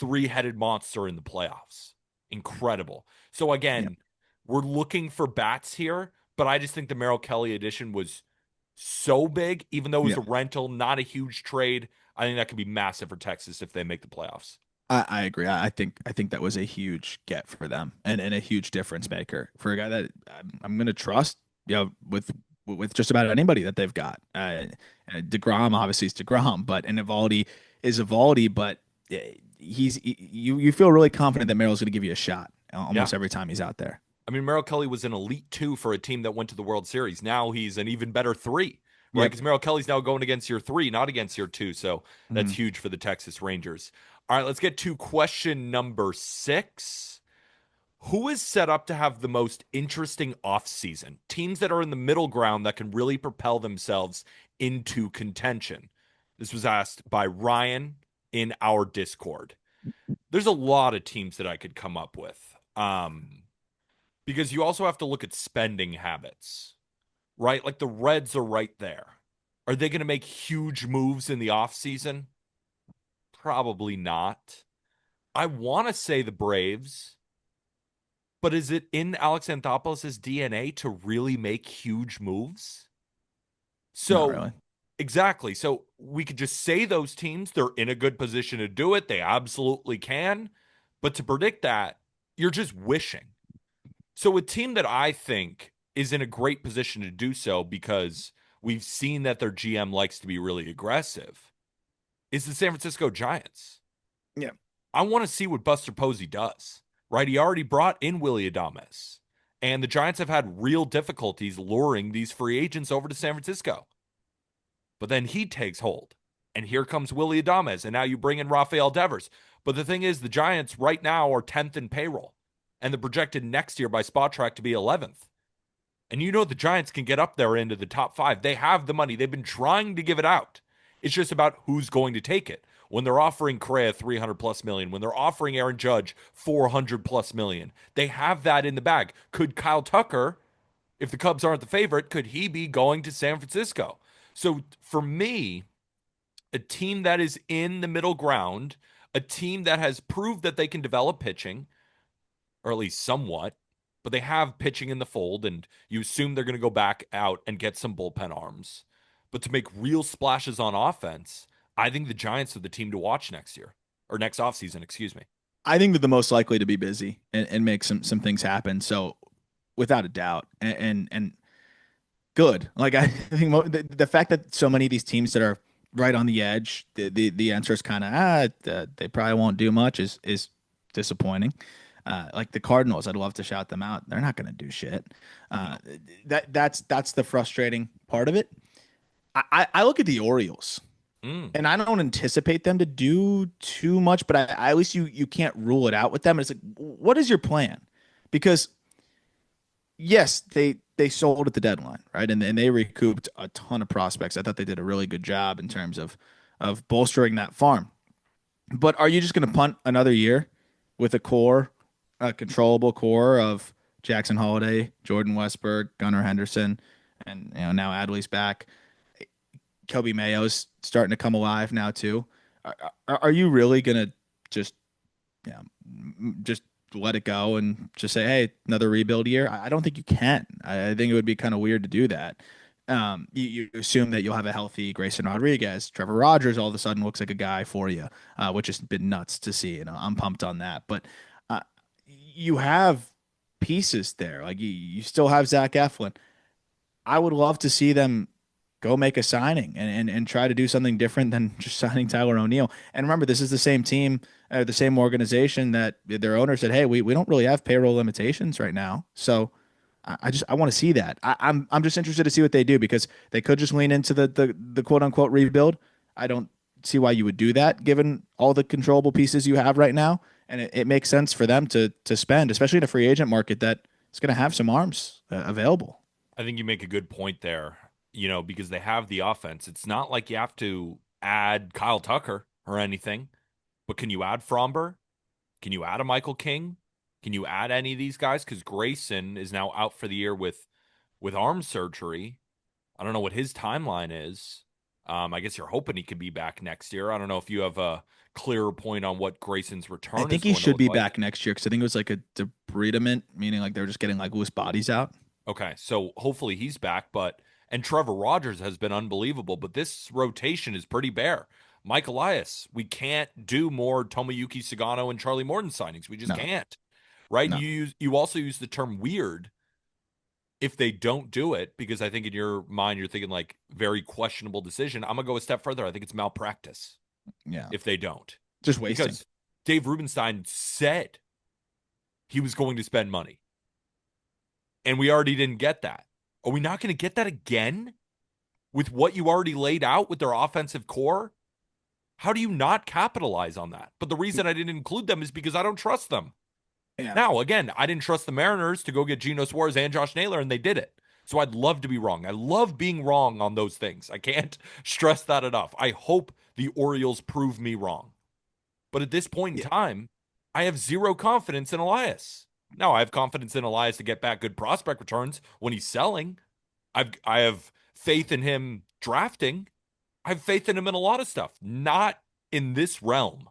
3-headed monster in the playoffs. Incredible. So Yeah. again, we're looking for bats here, but I just think the Merrill Kelly addition was so big, even though it was Yeah. a rental, not a huge trade. I think that could be massive for Texas if they make the playoffs. I agree. I think that was a huge get for them and a huge difference maker for a guy that I'm going to trust, with just about anybody that they've got. DeGrom obviously is DeGrom, but and Evaldi is Evaldi, but you feel really confident that Merrill's going to give you a shot Yeah. almost every time he's out there. I mean, Merrill Kelly was an elite 2 for a team that went to the World Series. Now he's an even better 3, right? Yep. Because Merrill Kelly's now going against your 3, not against your 2. So that's Mhm. huge for the Texas Rangers. All right, let's get to question number 6. Who is set up to have the most interesting offseason? Teams that are in the middle ground that can really propel themselves into contention. This was asked by Ryan in our Discord. There's a lot of teams that I could come up with. Because you also have to look at spending habits, right? Like the Reds are right there. Are they going to make huge moves in the offseason? Probably not. I want to say the Braves, but is it in Alex Anthopoulos' DNA to really make huge moves? Not So, really. exactly. So we could just say those teams, they're in a good position to do it. They absolutely can. But to predict that, you're just wishing. So a team that I think is in a great position to do so because we've seen that their GM likes to be really aggressive, is the San Francisco Giants. Yeah. I want to see what Buster Posey does, right? He already brought in Willie Adames, and the Giants have had real difficulties luring these free agents over to San Francisco. But then he takes hold, and here comes Willie Adames, and now you bring in Rafael Devers. But the thing is, the Giants right now are 10th in payroll, and they're projected next year by Spot Track to be 11th. And you know the Giants can get up there into the top five. They have the money. They've been trying to give it out. It's just about who's going to take it. When they're offering Correa 300 plus million, when they're offering Aaron Judge 400 plus million, they have that in the bag. Could Kyle Tucker, if the Cubs aren't the favorite, could he be going to San Francisco? So for me, a team that is in the middle ground, a team that has proved that they can develop pitching, or at least somewhat, but they have pitching in the fold, and you assume they're going to go back out and get some bullpen arms. But to make real splashes on offense, I think the Giants are the team to watch next year or next offseason, excuse me. I think they're the most likely to be busy and make some things happen. So without a doubt, and good. Like I think the fact that so many of these teams that are right on the edge, the answer is kind of they probably won't do much is disappointing. Like the Cardinals, I'd love to shout them out. They're not going to do shit. That's the frustrating part of it. I look at the Orioles. And I don't anticipate them to do too much, but at least you can't rule it out with them. It's like, what is your plan? Because yes, they sold at the deadline, right? And they recouped a ton of prospects. I thought they did a really good job in terms of bolstering that farm. But are you just going to punt another year with a controllable core of Jackson Holiday, Jordan Westberg, Gunnar Henderson, and now Adley's back. Kobe Mayo's starting to come alive now too. Are you really gonna just just let it go and just say, hey, another rebuild year? I don't think you can. I think it would be kind of weird to do that. You assume that you'll have a healthy Grayson Rodriguez. Trevor Rogers all of a sudden looks like a guy for you, which has been nuts to see. I'm pumped on that. But you have pieces there. Like you still have Zach Eflin. I would love to see them go make a signing and try to do something different than just signing Tyler O'Neill. And remember, this is the same team, the same organization that their owner said, hey, we don't really have payroll limitations right now. So I want to see that. I'm just interested to see what they do because they could just lean into the quote unquote rebuild. I don't see why you would do that given all the controllable pieces you have right now. And it makes sense for them to spend, especially in a free agent market that is going to have some arms available. I think you make a good point there, because they have the offense. It's not like you have to add Kyle Tucker or anything, but can you add Fromber? Can you add a Michael King? Can you add any of these guys? Because Grayson is now out for the year with arm surgery. I don't know what his timeline is. I guess you're hoping he could be back next year. I don't know if you have a clearer point on what Grayson's return I is think he going to should look be like. back next year because I think it was like a debridement, meaning like they're just getting like loose bodies out. Okay, so hopefully he's back, and Trevor Rogers has been unbelievable, but this rotation is pretty bare. Mike Elias, we can't do more Tomoyuki Sagano and Charlie Morton signings. We just No, can't. Right? no. You also use the term weird if they don't do it, because I think in your mind you're thinking like very questionable decision. I'm gonna go a step further. I think it's malpractice Yeah. if they don't. Just wasting. Because Dave Rubenstein said he was going to spend money. And we already didn't get that. Are we not going to get that again with what you already laid out with their offensive core? How do you not capitalize on that? But the reason I didn't include them is because I don't trust them. Yeah. Now, again, I didn't trust the Mariners to go get Geno Suarez and Josh Naylor, and they did it. So I'd love to be wrong. I love being wrong on those things. I can't stress that enough. I hope the Orioles prove me wrong. But at this point in Yeah. time, I have zero confidence in Elias. Now, I have confidence in Elias to get back good prospect returns when he's selling. I have faith in him drafting. I have faith in him in a lot of stuff, not in this realm.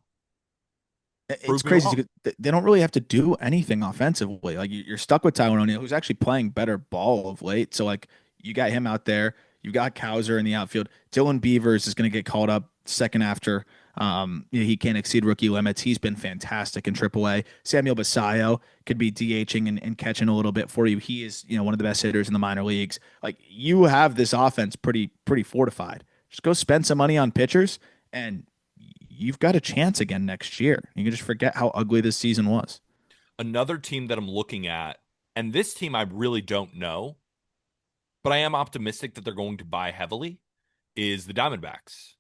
It's Prove me crazy wrong. because they don't really have to do anything offensively. Like you're stuck with Tyler O'Neill, who's actually playing better ball of late. So like you got him out there. You got Kowser in the outfield. Dylan Beavers is going to get called up second after He can't exceed rookie limits. He's been fantastic in AAA. Samuel Basayo could be DHing and catching a little bit for you. He is, one of the best hitters in the minor leagues. Like, you have this offense pretty fortified. Just go spend some money on pitchers, and you've got a chance again next year. You can just forget how ugly this season was. Another team that I'm looking at, and this team I really don't know, but I am optimistic that they're going to buy heavily, is the Diamondbacks.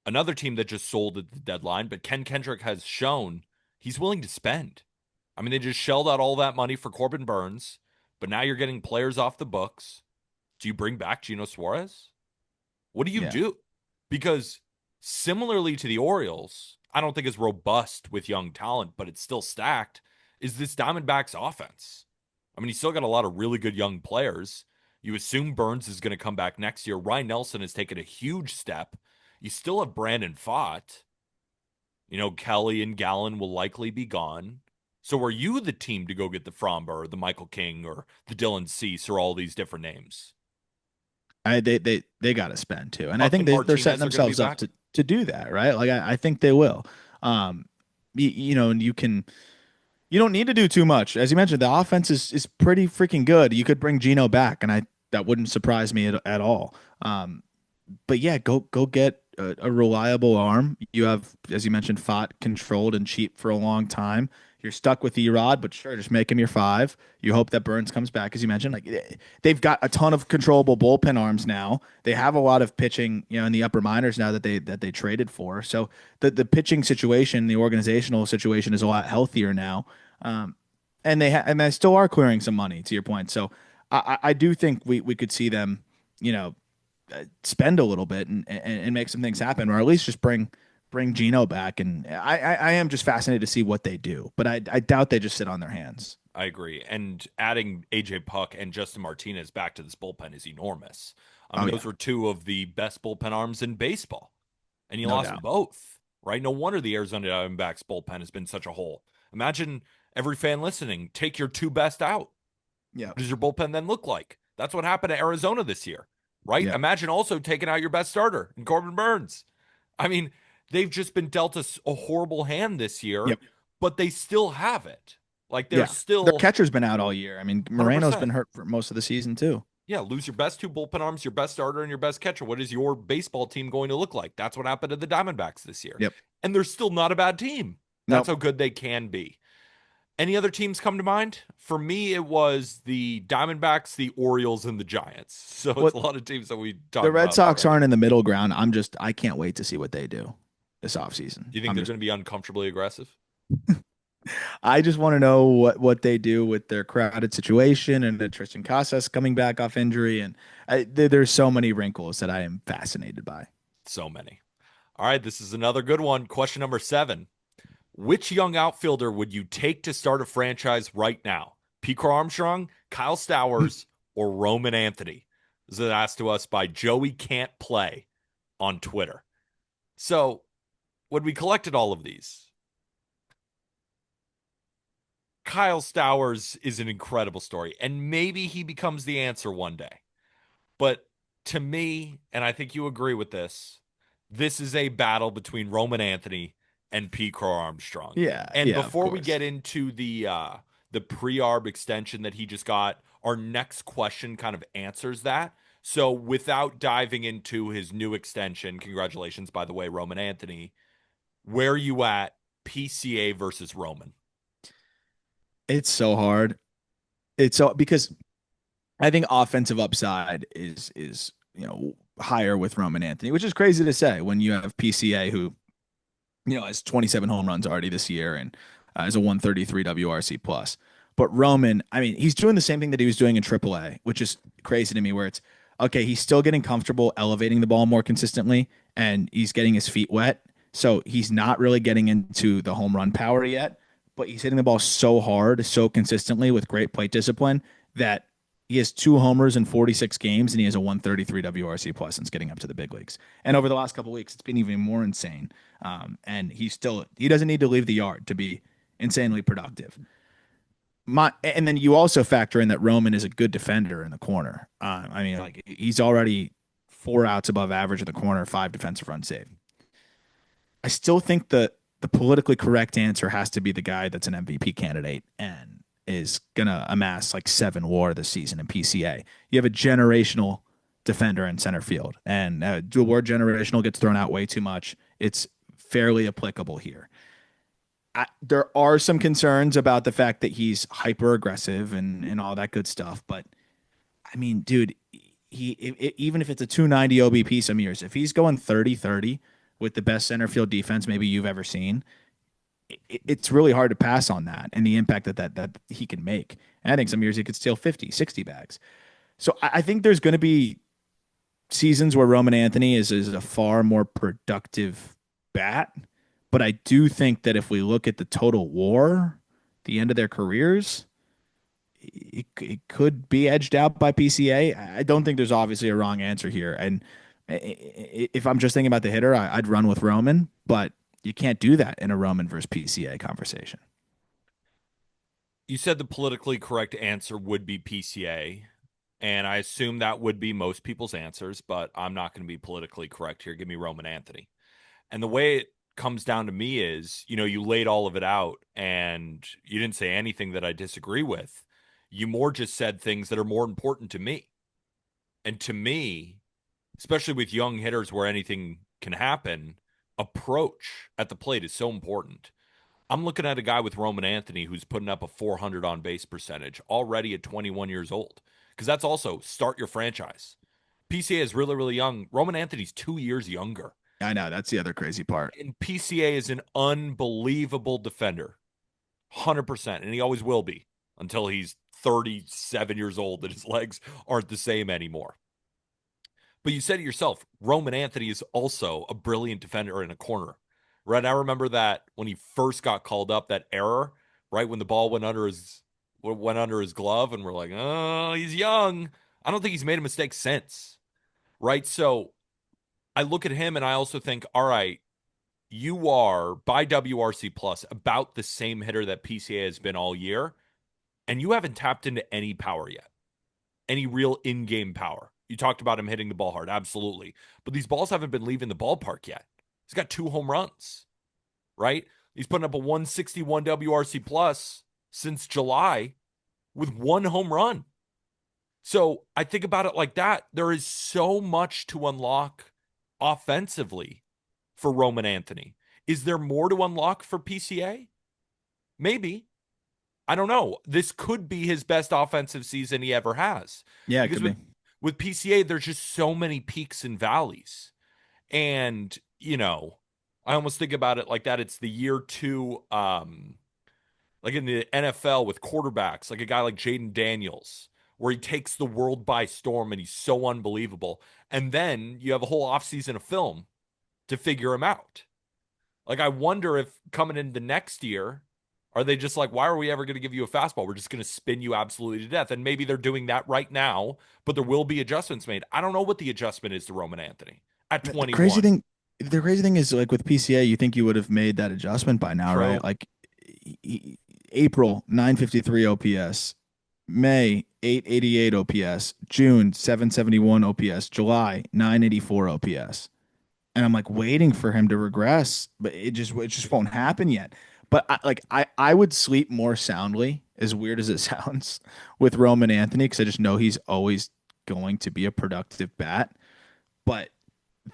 Another team that just sold at the deadline, but Ken Kendrick has shown he's willing to spend. I mean, they just shelled out all that money for Corbin Burns, but now you're getting players off the books. Do you bring back Geno Suarez? What do you Yeah. do? Because similarly to the Orioles, I don't think it's robust with young talent, but it's still stacked, is this Diamondbacks offense. I mean, he's still got a lot of really good young players. You assume Burns is going to come back next year. Ryan Nelson has taken a huge step. You still have Brandon Pfaadt. Kelly and Gallen will likely be gone. So are you the team to go get the Fromber or the Michael King or the Dylan Cease or all these different names? They got to spend too, and I Tuck think and they're setting Martinez are going to be themselves up back. to do that, right? Like, I think they will. And you don't need to do too much. As you mentioned, the offense is pretty freaking good. You could bring Geno back, and I that wouldn't surprise me at all. But yeah, go get a reliable arm. You have, as you mentioned, Fott controlled and cheap for a long time. You're stuck with Erod, but sure, just make him your five. You hope that Burns comes back, as you mentioned. Like, they've got a ton of controllable bullpen arms now. They have a lot of pitching, in the upper minors now that they traded for. So the pitching situation, the organizational situation is a lot healthier now. Um, and they still are clearing some money, to your point. So I do think we could see them, you know, spend a little bit and make some things happen, or at least just bring Geno back. And I am just fascinated to see what they do, but I doubt they just sit on their hands. I agree. And adding AJ Puck and Justin Martinez back to this bullpen is enormous. I Oh mean, those yeah, were two of the best bullpen arms in baseball, and you no lost doubt. both, right? No wonder the Arizona Diamondbacks bullpen has been such a hole. Imagine every fan listening take your two best out. Yeah, What does your bullpen then look like? That's what happened to Arizona this year, right? yeah, Imagine also taking out your best starter in Corbin Burns. I mean, they've just been dealt a horrible hand this year, yep, but they still have it. Like they're yeah. Their still catcher's been out all year. I mean, Moreno's 100%. been hurt for most of the season too. Yeah, lose your best two bullpen arms, your best starter, and your best catcher. What is your baseball team going to look like? That's what happened to the Diamondbacks this year. Yep. And they're still not a bad team. That's Nope. how good they can be. Any other teams come to mind? For me, it was the Diamondbacks, the Orioles, and the Giants. So it's What a lot of teams that we the talked Red about Sox already. aren't in the middle ground. I can't wait to see what they do this offseason. Do you think they're going to be uncomfortably aggressive? I just want to know what they do with their crowded situation and the Tristan Casas coming back off injury, and there's so many wrinkles that I am fascinated by. So many. All right, this is another good one. Question number 7. Which young outfielder would you take to start a franchise right now? Pico Armstrong, Kyle Stowers, or Roman Anthony? This is asked to us by Joey Can't Play on Twitter. So when we collected all of these, Kyle Stowers is an incredible story, and maybe he becomes the answer one day. But to me, and I think you agree with this is a battle between Roman Anthony and Pete Crow Armstrong. Yeah, And yeah, of before we course. get into the pre-arb extension that he just got, our next question kind of answers that. So without diving into his new extension, congratulations, by the way, Roman Anthony, where are you at PCA versus Roman? It's so hard. It's so because I think offensive upside is higher with Roman Anthony, which is crazy to say when you have PCA who has 27 home runs already this year and is a 133 WRC plus. But Roman, I mean, he's doing the same thing that he was doing in AAA, which is crazy to me. Where it's okay, he's still getting comfortable elevating the ball more consistently, and he's getting his feet wet. So he's not really getting into the home run power yet, but he's hitting the ball so hard, so consistently with great plate discipline that he has 2 homers in 46 games, and he has a 133 WRC plus since getting up to the big leagues. And over the last couple of weeks, it's been even more insane. And he doesn't need to leave the yard to be insanely productive. And then you also factor in that Roman is a good defender in the corner. I mean, like, he's already 4 outs above average in the corner, 5 defensive runs saved. I still think the politically correct answer has to be the guy that's an MVP candidate and is gonna amass like 7 WAR this season in PCA. You have a generational defender in center field, and the word generational gets thrown out way too much. It's fairly applicable here. There are some concerns about the fact that he's hyper aggressive and all that good stuff, but I mean, dude, even if it's a 290 OBP some years, if he's going 30-30 with the best center field defense maybe you've ever seen, it's really hard to pass on that and the impact that he can make. And I think some years he could steal 50, 60 bags. So I think there's going to be seasons where Roman Anthony is a far more productive bat. But I do think that if we look at the total WAR, the end of their careers, it could be edged out by PCA. I don't think there's obviously a wrong answer here. And if I'm just thinking about the hitter, I'd run with Roman, but you can't do that in a Roman versus PCA conversation. You said the politically correct answer would be PCA, and I assume that would be most people's answers, but I'm not going to be politically correct here. Give me Roman Anthony. And the way it comes down to me is, you laid all of it out and you didn't say anything that I disagree with. You more just said things that are more important to me. And to me, especially with young hitters where anything can happen, approach at the plate is so important. I'm looking at a guy with Roman Anthony who's putting up a 400 on base percentage already at 21 years old. Because that's also start your franchise. PCA is really, really young. Roman Anthony's 2 years younger. I know that's the other crazy part. And PCA is an unbelievable defender. 100%. And he always will be until he's 37 years old and his legs aren't the same anymore. But you said it yourself, Roman Anthony is also a brilliant defender in a corner. Right? I remember that when he first got called up, that error, right? When the ball went under his glove, and we're like, oh, he's young. I don't think he's made a mistake since. Right? So I look at him and I also think, all right, you are by WRC plus about the same hitter that PCA has been all year, and you haven't tapped into any power yet, any real in-game power. You talked about him hitting the ball hard, absolutely, but these balls haven't been leaving the ballpark yet. He's got 2 home runs, right? He's putting up a 161 WRC plus since July with 1 home run. So I think about it like that. There is so much to unlock offensively for Roman Anthony. Is there more to unlock for PCA? Maybe. I don't know. This could be his best offensive season he ever has. Yeah, it Because could be. with PCA, there's just so many peaks and valleys. And, I almost think about it like that. It's the year two, like in the NFL with quarterbacks, like a guy like Jaden Daniels, where he takes the world by storm and he's so unbelievable. And then you have a whole offseason of film to figure him out. Like, I wonder if coming into next year, are they just like, why are we ever going to give you a fastball? We're just going to spin you absolutely to death. And maybe they're doing that right now, but there will be adjustments made. I don't know what the adjustment is to Roman Anthony at The crazy 21. thing, the crazy thing is like with PCA, you think you would have made that adjustment by now, right? True. Like April 953 OPS, May 888 OPS, June 771 OPS, July 984 OPS. And I'm like waiting for him to regress, but it just won't happen yet. But I would sleep more soundly, as weird as it sounds, with Roman Anthony because I just know he's always going to be a productive bat. But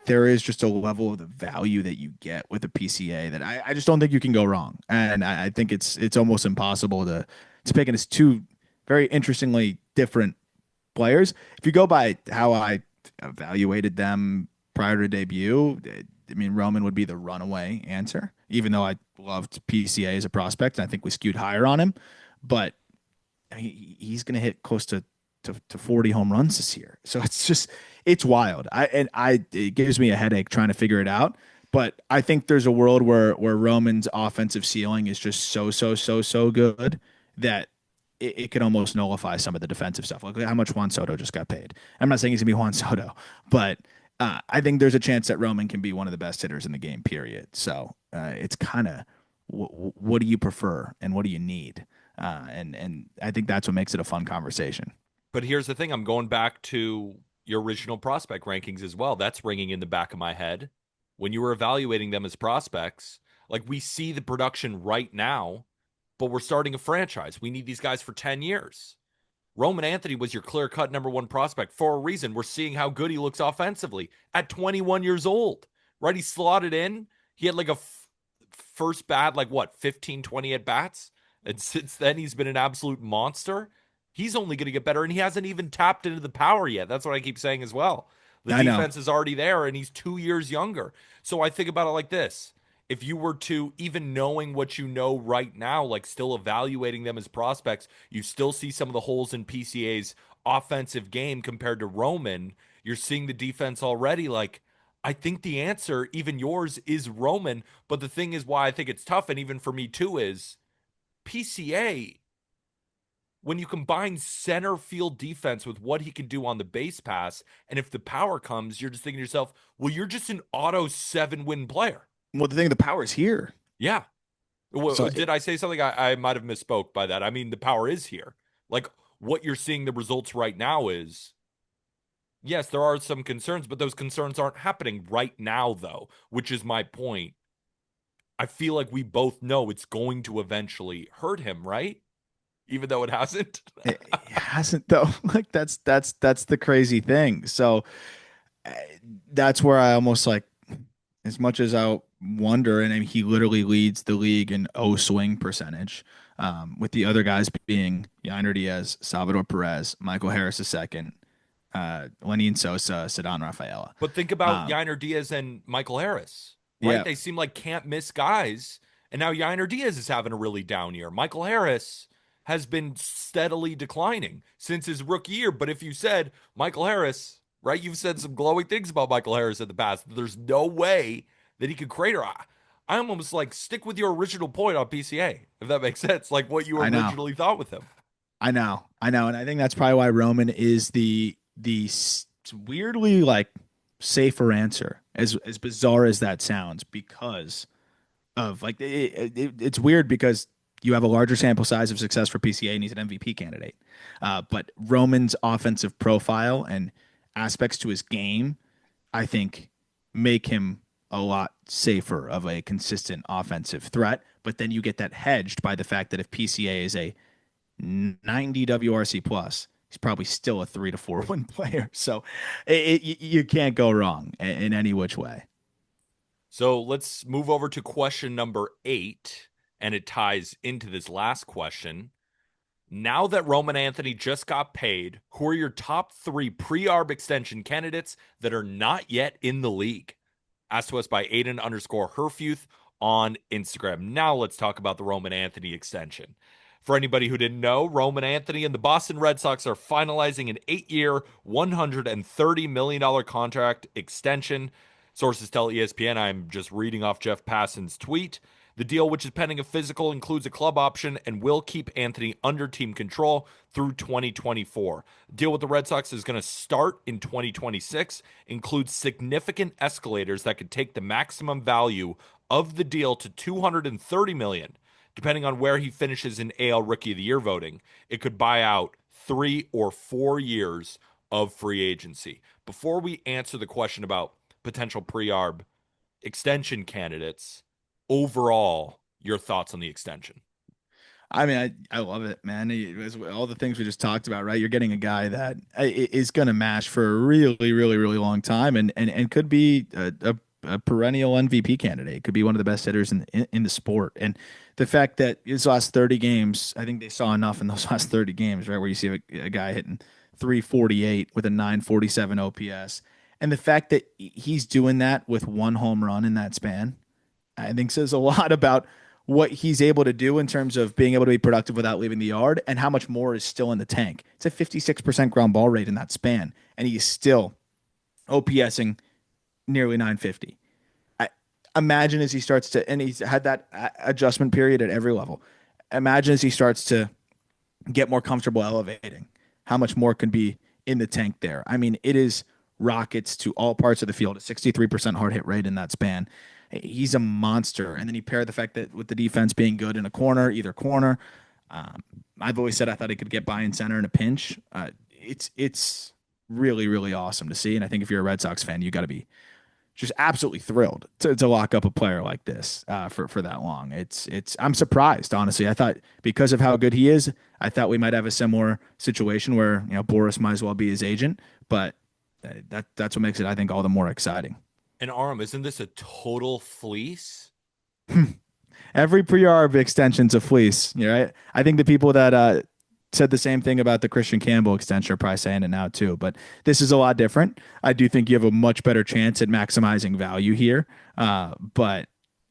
there is just a level of the value that you get with a PCA that I just don't think you can go wrong. And I think it's almost impossible to pick. And it's two very interestingly different players. If you go by how I evaluated them prior to debut, I mean, Roman would be the runaway answer, even though I loved PCA as a prospect. And I think we skewed higher on him. But he's going to hit close to 40 home runs this year. So it's wild. It gives me a headache trying to figure it out. But I think there's a world where Roman's offensive ceiling is just so good that it could almost nullify some of the defensive stuff. Look at how much Juan Soto just got paid. I'm not saying he's gonna be Juan Soto, but I think there's a chance that Roman can be one of the best hitters in the game. Period. So it's kind of what do you prefer and what do you need, and I think that's what makes it a fun conversation. But here's the thing, I'm going back to your original prospect rankings as well. That's ringing in the back of my head. when you were evaluating them as prospects. Like we see the production right now, but we're starting a franchise. We need these guys for 10 years. Roman Anthony was your clear cut number one prospect for a reason. We're seeing how good he looks offensively at 21 years old, right? He slotted in. He had like a first bat, like what, 15, 20 at bats. And since then, he's been an absolute monster. He's only going to get better, and he hasn't even tapped into the power yet. That's what I keep saying as well. The I know. defense is already there, and he's 2 years younger. So I think about it like this. If you were to, even knowing what you know right now, like still evaluating them as prospects, you still see some of the holes in PCA's offensive game compared to Roman. You're seeing the defense already. Like, I think the answer, even yours, is Roman. But the thing is, why I think it's tough, and even for me too, is PCA, when you combine center field defense with what he can do on the base pass, and if the power comes, you're just thinking to yourself, well, you're just an auto 7-win player. Well, the thing, the power is here. Yeah. So Did I say something? I might have misspoke by that. I mean, the power is here. Like what you're seeing the results right now is, yes, there are some concerns, but those concerns aren't happening right now, though, which is my point. I feel like we both know it's going to eventually hurt him, right? Even though it hasn't. it hasn't though. Like that's the crazy thing. So uh, that's where I almost like, as much as I wonder, and I mean, he literally leads the league in O swing percentage, with the other guys being Yainer Diaz, Salvador Perez, Michael Harris II, Lenny Sosa, Cedon Rafaela. But think about Um, Yainer Diaz and Michael Harris, right? yeah, They seem like can't miss guys. And now Yainer Diaz is having a really down year. Michael Harris has been steadily declining since his rookie year. But if you said Michael Harris, right, you've said some glowing things about Michael Harris in the past. There's no way that he could crater. I almost like stick with your original point on PCA, if that makes sense. Like what you I know, originally thought with him. I know, and I think that's probably why Roman is the weirdly like safer answer, as bizarre as that sounds, because of like it's weird because you have a larger sample size of success for PCA and he's an MVP candidate. But Roman's offensive profile and aspects to his game, I think, make him a lot safer of a consistent offensive threat. But then you get that hedged by the fact that if PCA is a 90 WRC plus, he's probably still a 3 to 4 win player. So you can't go wrong in any which way. So let's move over to question number 8, and it ties into this last question. Now that Roman Anthony just got paid, who are your top 3 pre-arb extension candidates that are not yet in the league? Asked to us by Aiden_Herfuth on Instagram. Now let's talk about the Roman Anthony extension. For anybody who didn't know, Roman Anthony and the Boston Red Sox are finalizing an 8-year, $130 million contract extension. Sources tell ESPN, I'm just reading off Jeff Passan's tweet. The deal, which is pending a physical, includes a club option and will keep Anthony under team control through 2024. The deal with the Red Sox is going to start in 2026, includes significant escalators that could take the maximum value of the deal to $230 million. Depending on where he finishes in AL Rookie of the Year voting, it could buy out 3 or 4 years of free agency. Before we answer the question about potential pre-arb extension candidates, overall, your thoughts on the extension? I mean, I love it, man. All the things we just talked about, right? You're getting a guy that is going to mash for a really, really, really long time, and could be a perennial MVP candidate. Could be one of the best hitters in the sport. And the fact that his last 30 games, I think they saw enough in those last 30 games, right, where you see a guy hitting 348 with a 947 OPS, and the fact that he's doing that with one home run in that span, I think says a lot about what he's able to do in terms of being able to be productive without leaving the yard and how much more is still in the tank. It's a 56% ground ball rate in that span, and he's still OPSing nearly 950. I imagine as he starts to, and he's had that adjustment period at every level. Imagine as he starts to get more comfortable elevating, how much more can be in the tank there. I mean, it is rockets to all parts of the field, a 63% hard hit rate in that span. He's a monster. And then you pair the fact that with the defense being good in a corner, either corner, I've always said I thought he could get by in center in a pinch. It's really, really awesome to see. And I think if you're a Red Sox fan, you got to be just absolutely thrilled to lock up a player like this for that long. It's I'm surprised, honestly. I thought because of how good he is, I thought we might have a similar situation where Boris might as well be his agent, but that's what makes it, I think, all the more exciting. And Aram, isn't this a total fleece? Every pre-arb extension's a fleece, right? I think the people that said the same thing about the Christian Campbell extension are probably saying it now too. But this is a lot different. I do think you have a much better chance at maximizing value here. But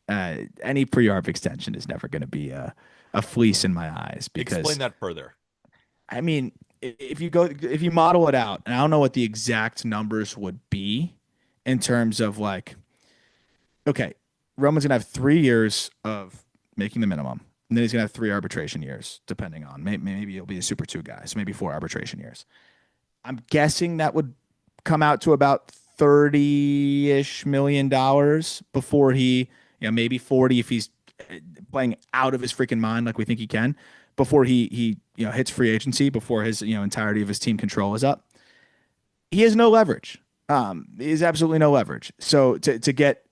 any pre-arb extension is never going to be a fleece in my eyes Explain because that further. I mean, if you model it out, and I don't know what the exact numbers would be in terms of like, okay, Roman's gonna have 3 years of making the minimum, and then he's gonna have 3 arbitration years, depending on maybe he'll be a super two guy, so maybe 4 arbitration years. I'm guessing that would come out to about $30-ish million before he, maybe 40 if he's playing out of his freaking mind like we think he can, before he hits free agency, before his entirety of his team control is up. He has no leverage. He has absolutely no leverage. So to get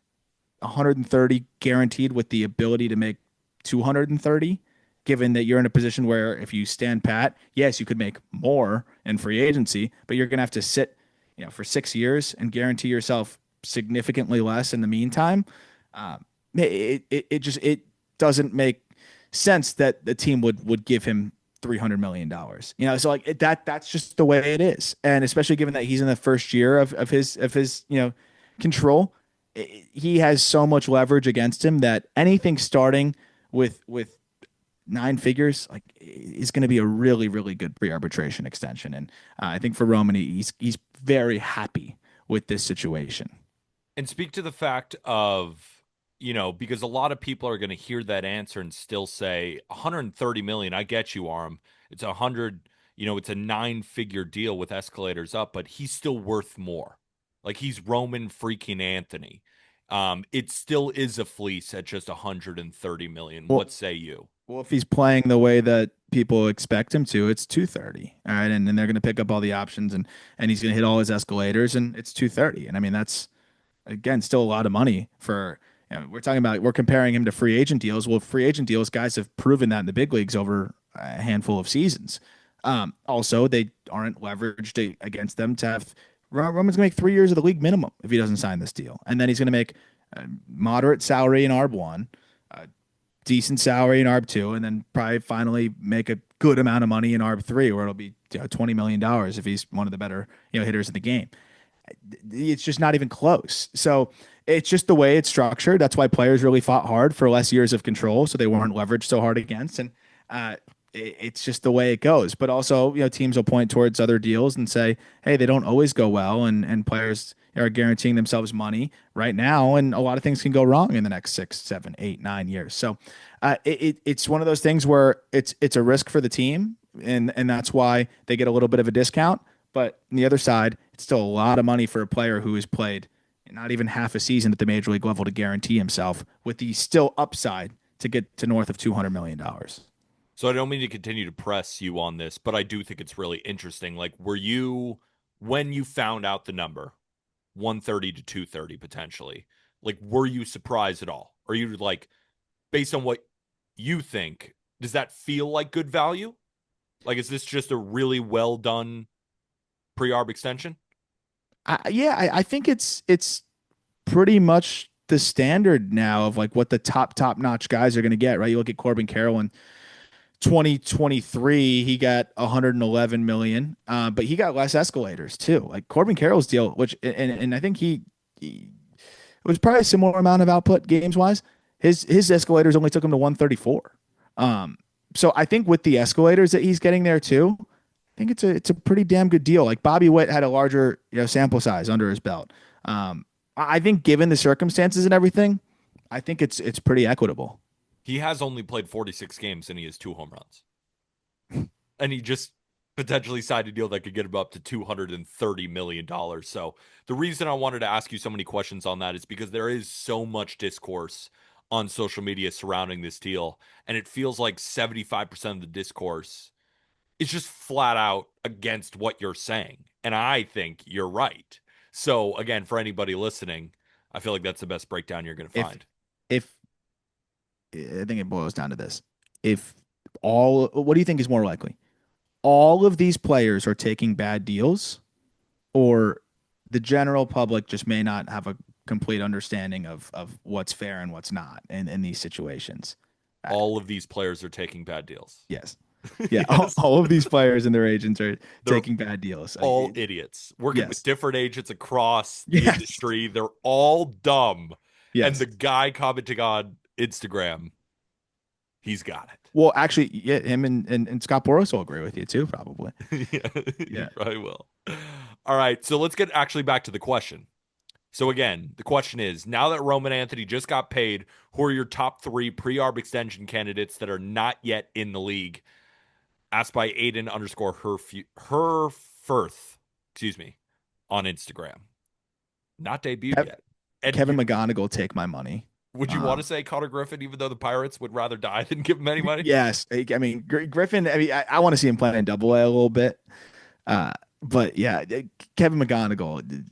130 guaranteed with the ability to make 230, given that you're in a position where if you stand pat, yes, you could make more in free agency, but you're going to have to sit, for 6 years and guarantee yourself significantly less in the meantime. It doesn't make sense that the team would give him $300 million. So like that's just the way it is, and especially given that he's in the first year of his control, he has so much leverage against him that anything starting with 9 figures like is going to be a really really good pre-arbitration extension. And I think for Roman, he's very happy with this situation. And speak to the fact of, because a lot of people are going to hear that answer and still say 130 million. I get you, Arm. It's 100, it's a 9-figure deal with escalators up, but he's still worth more. Like he's Roman freaking Anthony. It still is a fleece at just 130 million. Well, What say you? well, if he's playing the way that people expect him to, it's 230. All right, and then they're going to pick up all the options, and he's going to hit all his escalators, and it's 230. And I mean that's again still a lot of money for. We're comparing him to free agent deals. Well, free agent deals, guys have proven that in the big leagues over a handful of seasons. Also, they aren't leveraged against them to have. Roman's going to make 3 years of the league minimum if he doesn't sign this deal, and then he's going to make a moderate salary in ARB one, a decent salary in ARB two, and then probably finally make a good amount of money in ARB three, where it'll be $20 million if he's one of the better hitters in the game. It's just not even close. So it's just the way it's structured. That's why players really fought hard for less years of control, so they weren't leveraged so hard against. And it's just the way it goes. But also, teams will point towards other deals and say, hey, they don't always go well, and players are guaranteeing themselves money right now, and a lot of things can go wrong in the next 6, 7, 8, 9 years. So it's one of those things where it's a risk for the team, and that's why they get a little bit of a discount. But on the other side, it's still a lot of money for a player who has played not even half a season at the major league level to guarantee himself with the still upside to get to north of $200 million. So I don't mean to continue to press you on this, but I do think it's really interesting. Like, were you, when you found out the number, 130 to 230 potentially, like, were you surprised at all? Or you like, based on what you think, does that feel like good value? Like, is this just a really well done pre-arb extension? I think it's pretty much the standard now of like what the top notch guys are going to get, right? You look at Corbin Carroll in 2023, he got 111 million, but he got less escalators too. Like Corbin Carroll's deal, which and I think he it was probably a similar amount of output games wise. His escalators only took him to 134. So I think with the escalators that he's getting there too, I think it's a pretty damn good deal. Like Bobby Witt had a larger sample size under his belt. I think given the circumstances and everything, I think it's pretty equitable. He has only played 46 games and he has 2 home runs. And he just potentially signed a deal that could get him up to $230 million. So the reason I wanted to ask you so many questions on that is because there is so much discourse on social media surrounding this deal. And it feels like 75% of the discourse is just flat out against what you're saying. And I think you're right. So again, for anybody listening, I feel like that's the best breakdown you're going to If find. if I think it boils down to this. If all what do you think is more likely? All of these players are taking bad deals, or the general public just may not have a complete understanding of what's fair and what's not in these situations. Uh, All of these players are taking bad deals. yes. Yeah, Yes. all of these players and their agents are They're taking bad deals. all idiots working with Yes. different agents across the Yes. industry. They're all dumb. And the Yes. guy commenting on Instagram, he's got Well, actually, yeah, him and Scott Boras will agree with you too, probably. it. Yeah, he Yeah. probably will. All right. So let's get actually back to the question. So again, the question is, now that Roman Anthony just got paid, who are your top three pre-arb extension candidates that are not yet in the league? Asked by Aiden underscore her Firth, excuse me, on Instagram. Not debuted Kev- yet. And Kevin McGonigal will take my money. would you want to Um, say Connor Griffin, even though the Pirates would rather die than give him any money? yes, I mean Griffin. I mean, I want to see him play in Double A a little bit. Uh, but yeah, Kevin McGonigal,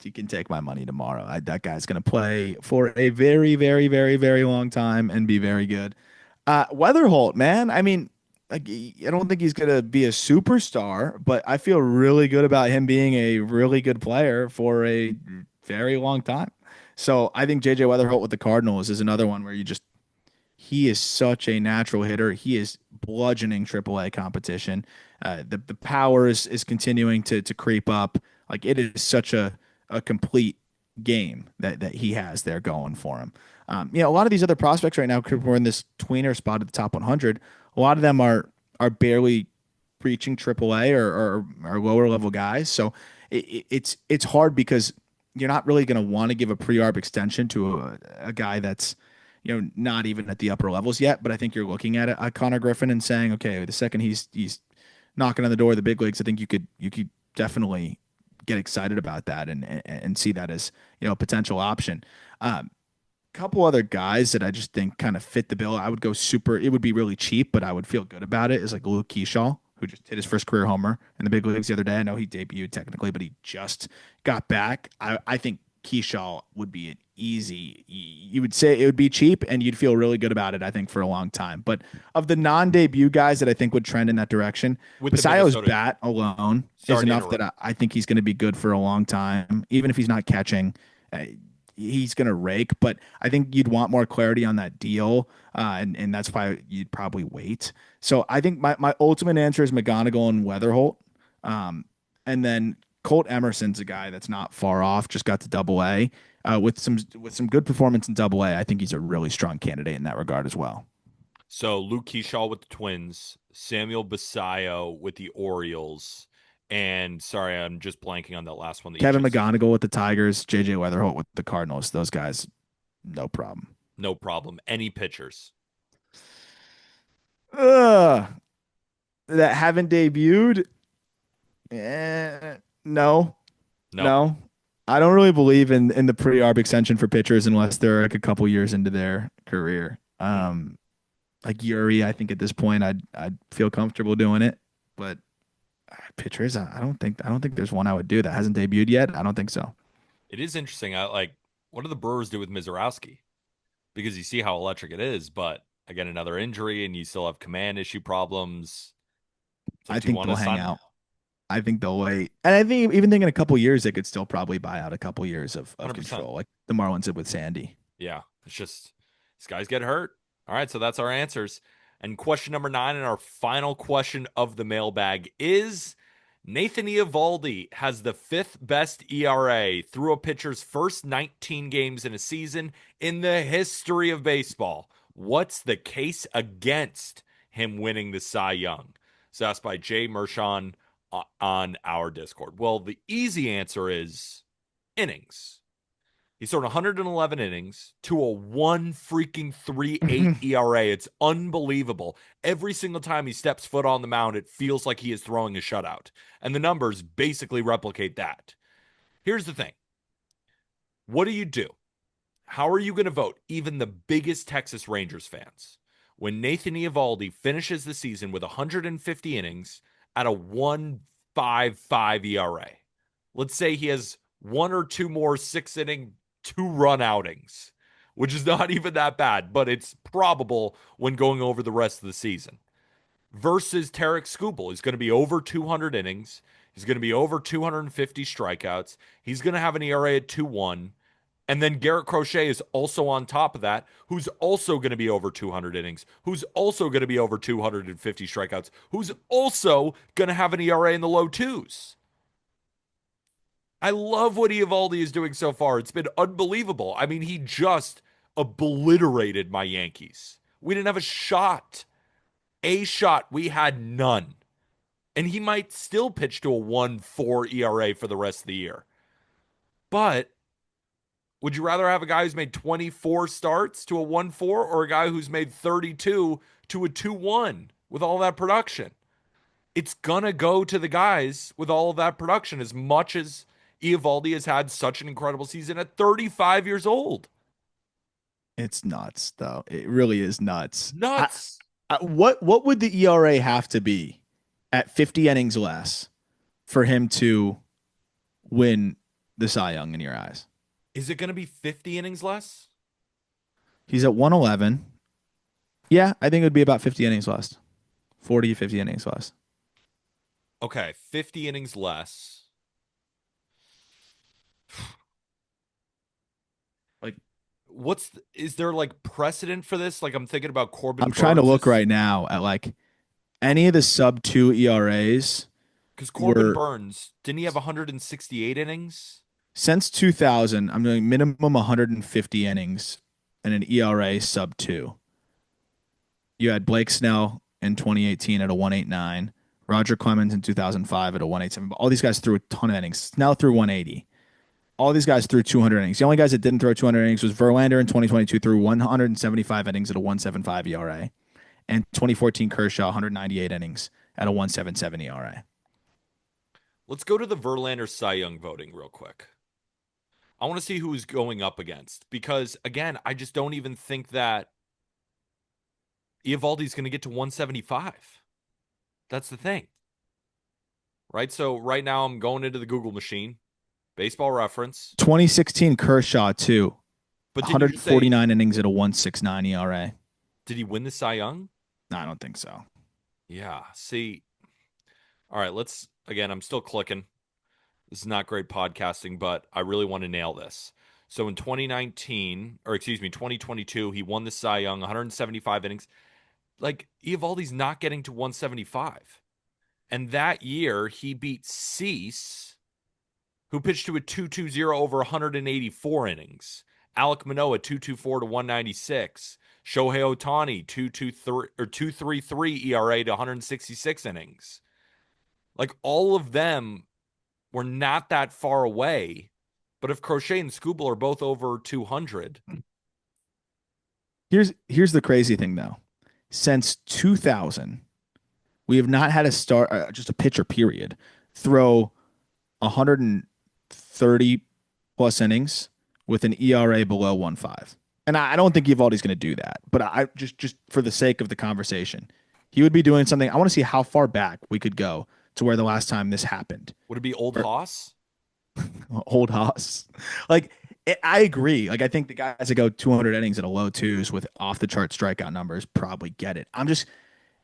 he can take my money tomorrow. That guy's going to play for a very, very, very, very long time and be very good. Weatherholt, man. I mean, like, I don't think he's going to be a superstar, but I feel really good about him being a really good player for a very long time. So I think JJ Weatherholt with the Cardinals is another one where he is such a natural hitter. He is bludgeoning AAA competition. The power is continuing to creep up. Like it is such a complete game that he has there going for him. A lot of these other prospects right now, we're in this tweener spot at the top 100. A lot of them are barely reaching AAA or lower level guys. So it's hard because you're not really going to want to give a pre-arb extension to a guy that's not even at the upper levels yet. But I think you're looking at it, Connor Griffin, and saying, okay, the second he's knocking on the door of the big leagues, I think you could definitely get excited about that and see that as a potential option. Couple other guys that I just think kind of fit the bill. I would go super. It would be really cheap, but I would feel good about it. Is like Luke Keyshaw, who just hit his first career homer in the big leagues the other day. I know he debuted technically, but he just got back. I think Keyshaw would be an easy. You would say it would be cheap, and you'd feel really good about it. I think for a long time. But of the non-debut guys that I think would trend in that direction, With the Basayo's Minnesota, bat alone is sorry to enough that interrupt. I think he's going to be good for a long time, even if he's not catching. He's going to rake, but I think you'd want more clarity on that deal, and that's why you'd probably wait. So I think my ultimate answer is McGonigal and Weatherholt, and then Colt Emerson's a guy that's not far off. Just got to Double A with some good performance in Double A. I think he's a really strong candidate in that regard as well. So Luke Keyshaw with the Twins, Samuel Basayo with the Orioles, and sorry, I'm just blanking on that last one that you Kevin just said. McGonigal with the Tigers, JJ Weatherholt with the Cardinals. Those guys, no problem. No problem. Any pitchers? Ugh, that haven't debuted. No, No. no. I don't really believe in the pre-arb extension for pitchers unless they're like a couple years into their career. Like Yuri, I think at this point I'd feel comfortable doing it, but pitchers, I don't think there's one I would do that hasn't debuted yet. I don't think so. It is interesting. I like what do the Brewers do with Mizorowski? Because you see how electric it is, but again, another injury and you still have command issue problems. It's like, I do you think want they'll to hang sign? out. I think they'll wait, and I think even think in a couple years they could still probably buy out a couple years of 100%. control, like the Marlins did with Sandy. Yeah. It's just these guys get hurt. All right. So that's our answers. And question number 9 and our final question of the mailbag is Nathan Eovaldi has the 5th best ERA through a pitcher's first 19 games in a season in the history of baseball. What's the case against him winning the Cy Young? So asked by Jay Mershon on our Discord. Well, the easy answer is innings. He's thrown 111 innings to a 1.38 ERA. It's unbelievable. Every single time he steps foot on the mound, it feels like he is throwing a shutout. And the numbers basically replicate that. Here's the thing. What do you do? How are you going to vote, even the biggest Texas Rangers fans, when Nathan Eovaldi finishes the season with 150 innings at a 1.55 ERA? Let's say he has one or two more 6 inning 2 run outings, which is not even that bad, but it's probable when going over the rest of the season. Versus Tarek Skubal, he's going to be over 200 innings. He's going to be over 250 strikeouts. He's going to have an ERA at 2.1. And then Garrett Crochet is also on top of that, who's also going to be over 200 innings, who's also going to be over 250 strikeouts, who's also going to have an ERA in the low twos. I love what Eovaldi is doing so far. It's been unbelievable. I mean, he just obliterated my Yankees. We didn't have a shot. A shot. We had none. And he might still pitch to a 1.4 ERA for the rest of the year. But would you rather have a guy who's made 24 starts to a 1.4 or a guy who's made 32 to a 2.1 with all that production? It's going to go to the guys with all of that production as much as Eovaldi has had such an incredible season at 35 years old. It's nuts, though. It really is nuts. Nuts. What would the ERA have to be at 50 innings less for him to win the Cy Young in your eyes? Is it going to be 50 innings less? He's at 111. Yeah, I think it would be about 50 innings less. 40, 50 innings less. Okay, 50 innings less. Like, is there like precedent for this? Like I'm thinking about Corbin. I'm trying to Burns' look right now at like any of the sub 2 ERAs because Corbin were Burns, didn't he have 168 innings? since 2000. I'm doing minimum 150 innings and an ERA sub 2. You had Blake Snell in 2018 at a 1.89, Roger Clemens in 2005 at a 1.87. All these guys threw a ton of innings. Snell threw 180. All these guys threw 200 innings. The only guys that didn't throw 200 innings was Verlander in 2022, threw 175 innings at a 1.75 ERA, and 2014 Kershaw 198 innings at a 1.77 ERA. Let's go to the Verlander Cy Young voting real quick. I want to see who he's going up against because, again, I just don't even think that Eovaldi's going to get to 175. That's the thing. Right? So right now I'm going into the Google machine, Baseball Reference. 2016 Kershaw too. But 149 innings at a 1.69 ERA. Did he win the Cy Young? No, I don't think so. Yeah. See. All right, again, I'm still clicking. This is not great podcasting, but I really want to nail this. So in 2022, he won the Cy Young, 175 innings. Like, Eovaldi's not getting to 175. And that year, he beat Cease, who pitched to a 2.20 over 184 innings. Alek Manoah, 2.24 to 196. Shohei Ohtani, 2.23 or 2.33 ERA to 166 innings. Like, all of them were not that far away. But if Crochet and Skubal are both over 200. Here's the crazy thing, though. Since 2000, we have not had a just a pitcher, period, throw 130 plus innings with an ERA below 1.5. And I don't think Eovaldi's going to do that. But I just for the sake of the conversation, he would be doing something. I want to see how far back we could go to where the last time this happened. Would it be Old Hoss? Old Hoss. Like, I agree. Like, I think the guys that go 200 innings at a low twos with off the chart strikeout numbers probably get it. I'm just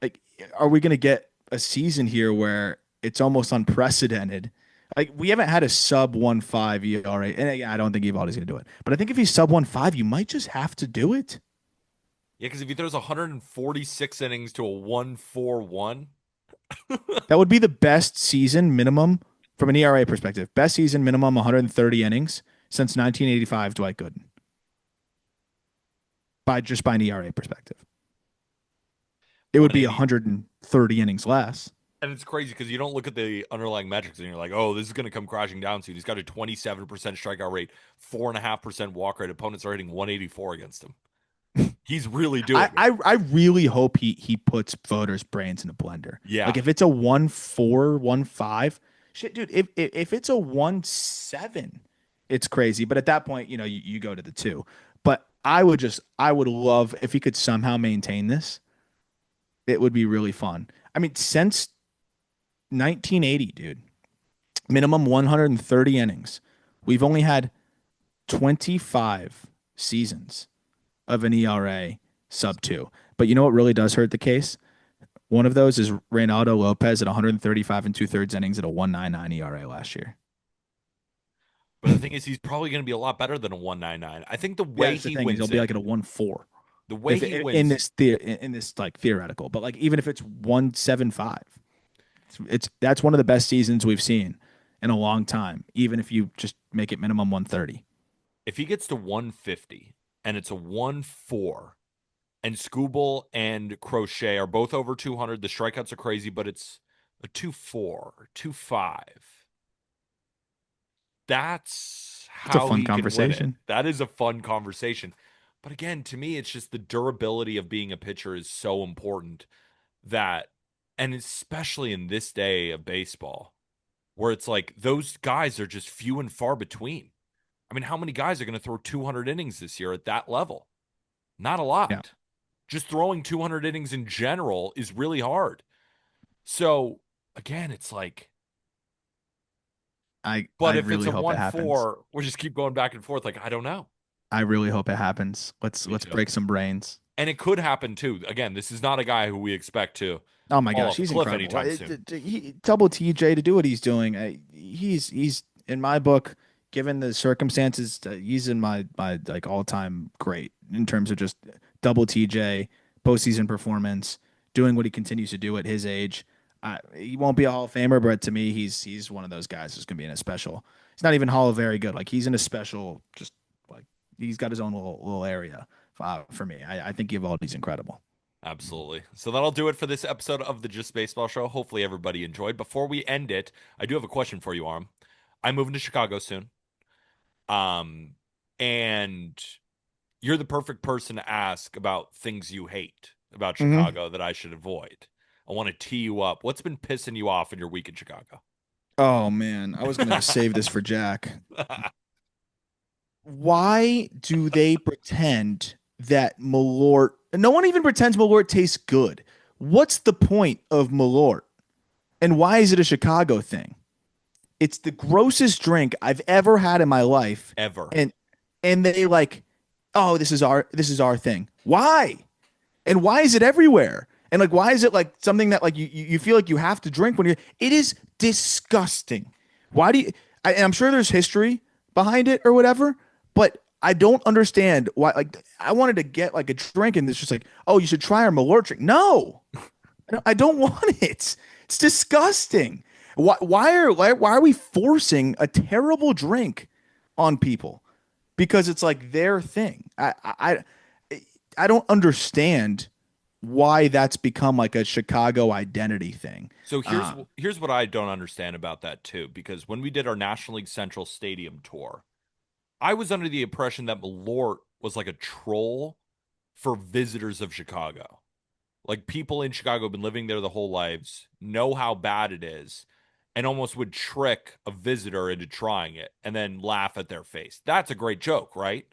like, are we going to get a season here where it's almost unprecedented? Like, we haven't had a sub 1.5 ERA, and I don't think Eovaldi's going to do it. But I think if he's sub 1.5, you might just have to do it. Yeah, because if he throws 146 innings to a 1.41, that would be the best season minimum from an ERA perspective. Best season minimum 130 innings since 1985 Dwight Gooden. By an ERA perspective. It would be 130 innings less. And it's crazy because you don't look at the underlying metrics and you're like, oh, this is going to come crashing down soon. He's got a 27% strikeout rate, 4.5% walk rate. Opponents are hitting 184 against him. He's really doing it. I really hope he puts voters' brains in a blender. Yeah. Like, if it's a 1.4, 1.5, shit, dude, if it's a 1.7, it's crazy. But at that point, you go to the 2. But I would love if he could somehow maintain this. It would be really fun. I mean, since 1980, dude, minimum 130 innings. We've only had 25 seasons of an ERA sub 2. But you know what really does hurt the case? One of those is Reynaldo Lopez at 135 and two-thirds innings at a 1.99 ERA last year. But the thing is, he's probably going to be a lot better than a 1.99. I think the Yeah, way that's the he thing is wins he'll be it, like at a 1.4 the way if he in wins, this like theoretical. But like even if it's 1.75, it's that's one of the best seasons we've seen in a long time. Even if you just make it minimum 130. if he gets to 150 and it's a 1.4, and Scooble and Crochet are both over 200, the strikeouts are crazy, but it's a 2.4, 2.5. That's It's a how fun he can win it. conversation. That is a fun conversation. But again, to me, it's just the durability of being a pitcher is so important that, and especially in this day of baseball, where it's like those guys are just few and far between. I mean, how many guys are going to throw 200 innings this year at that level? Not a Yeah. lot. Just throwing 200 innings in general is really hard. So, again, it's like, I but if it's really a hope it 1 happens. 4, we'll just keep going back and forth. Like, I don't know. I really hope it happens. Me Let's too. break some brains. And it could happen too. Again, this is not a guy who we expect to Oh my fall gosh, off a he's cliff incredible. anytime soon. Double TJ to do what he's doing. He's in my book, given the circumstances, he's in my like all time great in terms of just double TJ postseason performance, doing what he continues to do at his age. He won't be a Hall of Famer, but to me, he's one of those guys who's gonna be in a special. He's not even Hall of very good. Like he's in a special, just like he's got his own little area for me. I think Eovaldi's incredible. Absolutely. So that'll do it for this episode of the Just Baseball Show. Hopefully everybody enjoyed. Before we end it, I do have a question for you, Arm. I'm moving to Chicago soon. Um, and you're the perfect person to ask about things you hate about Mm-hmm. Chicago that I should avoid. I want to tee you up. What's been pissing you off in your week in Chicago? Oh man, I was gonna save this for Jack. Why do they pretend that Malort? No one even pretends Malort tastes good. What's the point of Malort? And why is it a Chicago thing? It's the grossest drink I've ever had in my life. Ever. And they like, oh, this is our thing. Why? And why is it everywhere? And like, why is it like something that like you feel like you have to drink when you're? It is disgusting. Why do you? And I'm sure there's history behind it or whatever, but I don't understand why. Like, I wanted to get like a drink, and it's just like, oh, you should try our Malort drink. No, I don't want it. It's disgusting. Why are we forcing a terrible drink on people because it's like their thing? I don't understand why that's become like a Chicago identity thing. So Uh, here's what I don't understand about that too, because when we did our National League Central Stadium tour, I was under the impression that Malort was like a troll for visitors of Chicago. Like people in Chicago have been living there the whole lives, know how bad it is, and almost would trick a visitor into trying it and then laugh at their face. That's a great joke, right?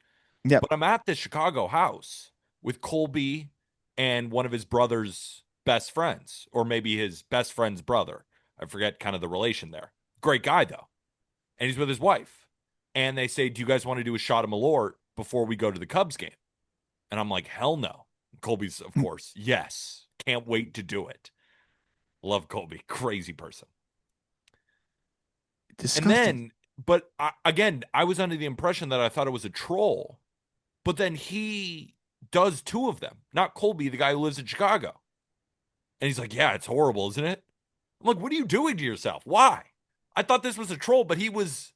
yep. But I'm at this Chicago house with Colby and one of his brother's best friends, or maybe his best friend's brother. I forget kind of the relation there. Great guy though. And he's with his wife. And they say, "Do you guys want to do a shot of Malort before we go to the Cubs game?" And I'm like, "Hell no." Colby's, of course, yes. Can't wait to do it. Love Colby. Crazy person. And Disgusting. then, but again, I was under the impression that I thought it was a troll. But then he does two of them, not Colby, the guy who lives in Chicago. And he's like, "Yeah, it's horrible, isn't it?" I'm like, "What are you doing to yourself? Why?" I thought this was a troll, but he was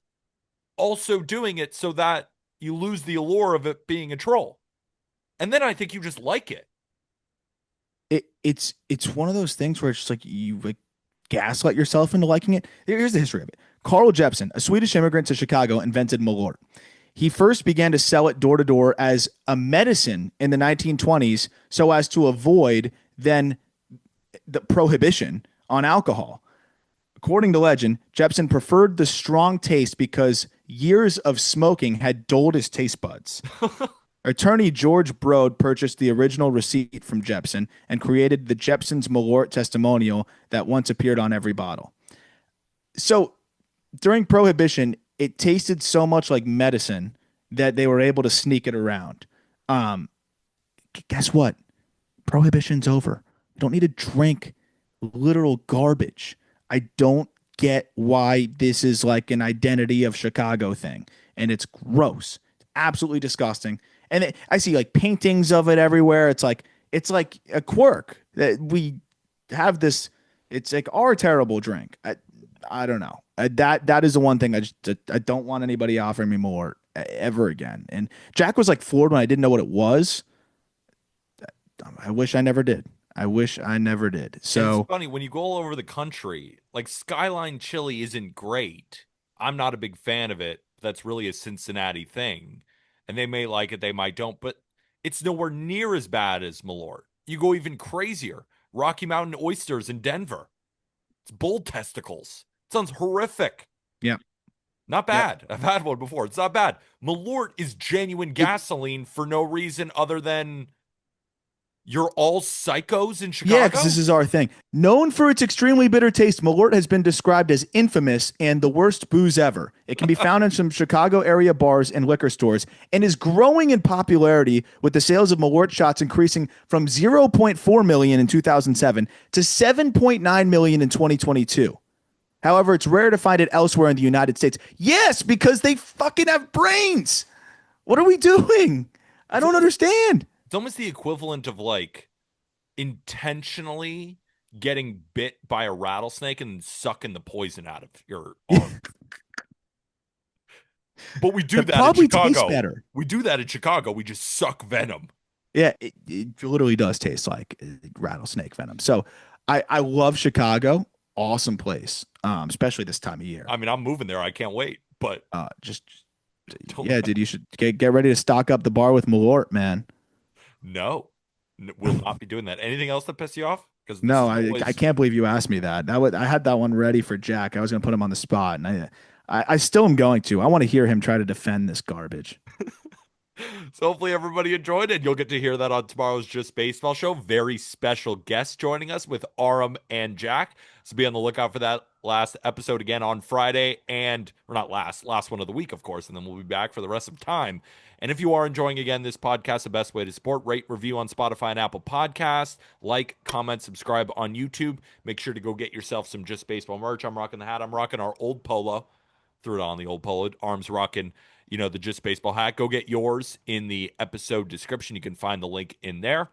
also doing it so that you lose the allure of it being a troll. And then I think you just like it. It's one of those things where it's just like you like gaslight yourself into liking it. Here's the history of it. Carl Jepsen, a Swedish immigrant to Chicago, invented Malort. He first began to sell it door to door as a medicine in the 1920s so as to avoid then the prohibition on alcohol. According to legend, Jepsen preferred the strong taste because years of smoking had dulled his taste buds. Attorney George Brode purchased the original receipt from Jepsen and created the Jepsen's Malort testimonial that once appeared on every bottle. So during Prohibition, it tasted so much like medicine that they were able to sneak it around. Um, Guess what? Prohibition's over. You don't need to drink literal garbage. I don't get why this is like an identity of Chicago thing, and it's gross. It's absolutely disgusting. And I see like paintings of it everywhere. It's like a quirk that we have this. It's like our terrible drink. I don't know. That is the one thing I don't want anybody offering me more ever again. And Jack was like floored when I didn't know what it was. I wish I never did. I wish I never did. And it's So funny when you go all over the country, like Skyline chili isn't great. I'm not a big fan of it. That's really a Cincinnati thing. And they may like it, they might don't, but it's nowhere near as bad as Malort. You go even crazier. Rocky Mountain oysters in Denver. It's bull testicles. It sounds horrific. yeah, Not yep. bad. I've had one before. It's not bad. Malort is genuine It gasoline for no reason other than you're all psychos in Yeah, because this Chicago? is our thing. Known for its extremely bitter taste, Malort has been described as infamous and the worst booze ever. It can be found in some Chicago area bars and liquor stores and is growing in popularity with the sales of Malort shots increasing from 0.4 million in 2007 to 7.9 million in 2022. However, it's rare to find it elsewhere in the United States. Yes, because they fucking have brains. What are we doing? I It's don't almost understand. it's almost the equivalent of like intentionally getting bit by a rattlesnake and sucking the poison out of your arm. But we do That that in probably tastes Chicago. better. We do that in Chicago. We just suck venom. Yeah, it literally does taste like rattlesnake venom. So I love Chicago. Awesome place, especially this time of year. I mean, I'm moving there. I can't wait. But Just don't yeah, dude, you should get ready to stock up the bar with Malort, man. no. We'll not be doing that. Anything else that pissed you off? Because this No, is I always can't believe you asked me that. I had that one ready for Jack. I was gonna put him on the spot, and I still am going to. I want to hear him try to defend this garbage. So hopefully everybody enjoyed it. You'll get to hear that on tomorrow's Just Baseball show. Very special guest joining us with Aram and Jack. So be on the lookout for that last episode again on Friday, and or not last one of the week, of course, and then we'll be back for the rest of time. And if you are enjoying again this podcast, the best way to support, rate, review on Spotify and Apple Podcasts, like, comment, subscribe on YouTube. Make sure to go get yourself some Just Baseball merch. I'm rocking the hat. I'm rocking our old polo. Threw it on the old polo. Arms rocking, the Just Baseball hat. Go get yours in the episode description. You can find the link in there.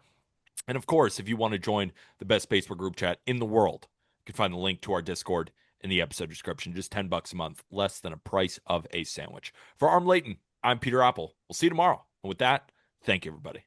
And of course, if you want to join the best baseball group chat in the world, you can find the link to our Discord in the episode description. Just $10 a month, less than a price of a sandwich. For Arm Layton, I'm Peter Apple. We'll see you tomorrow. And with that, thank you, everybody.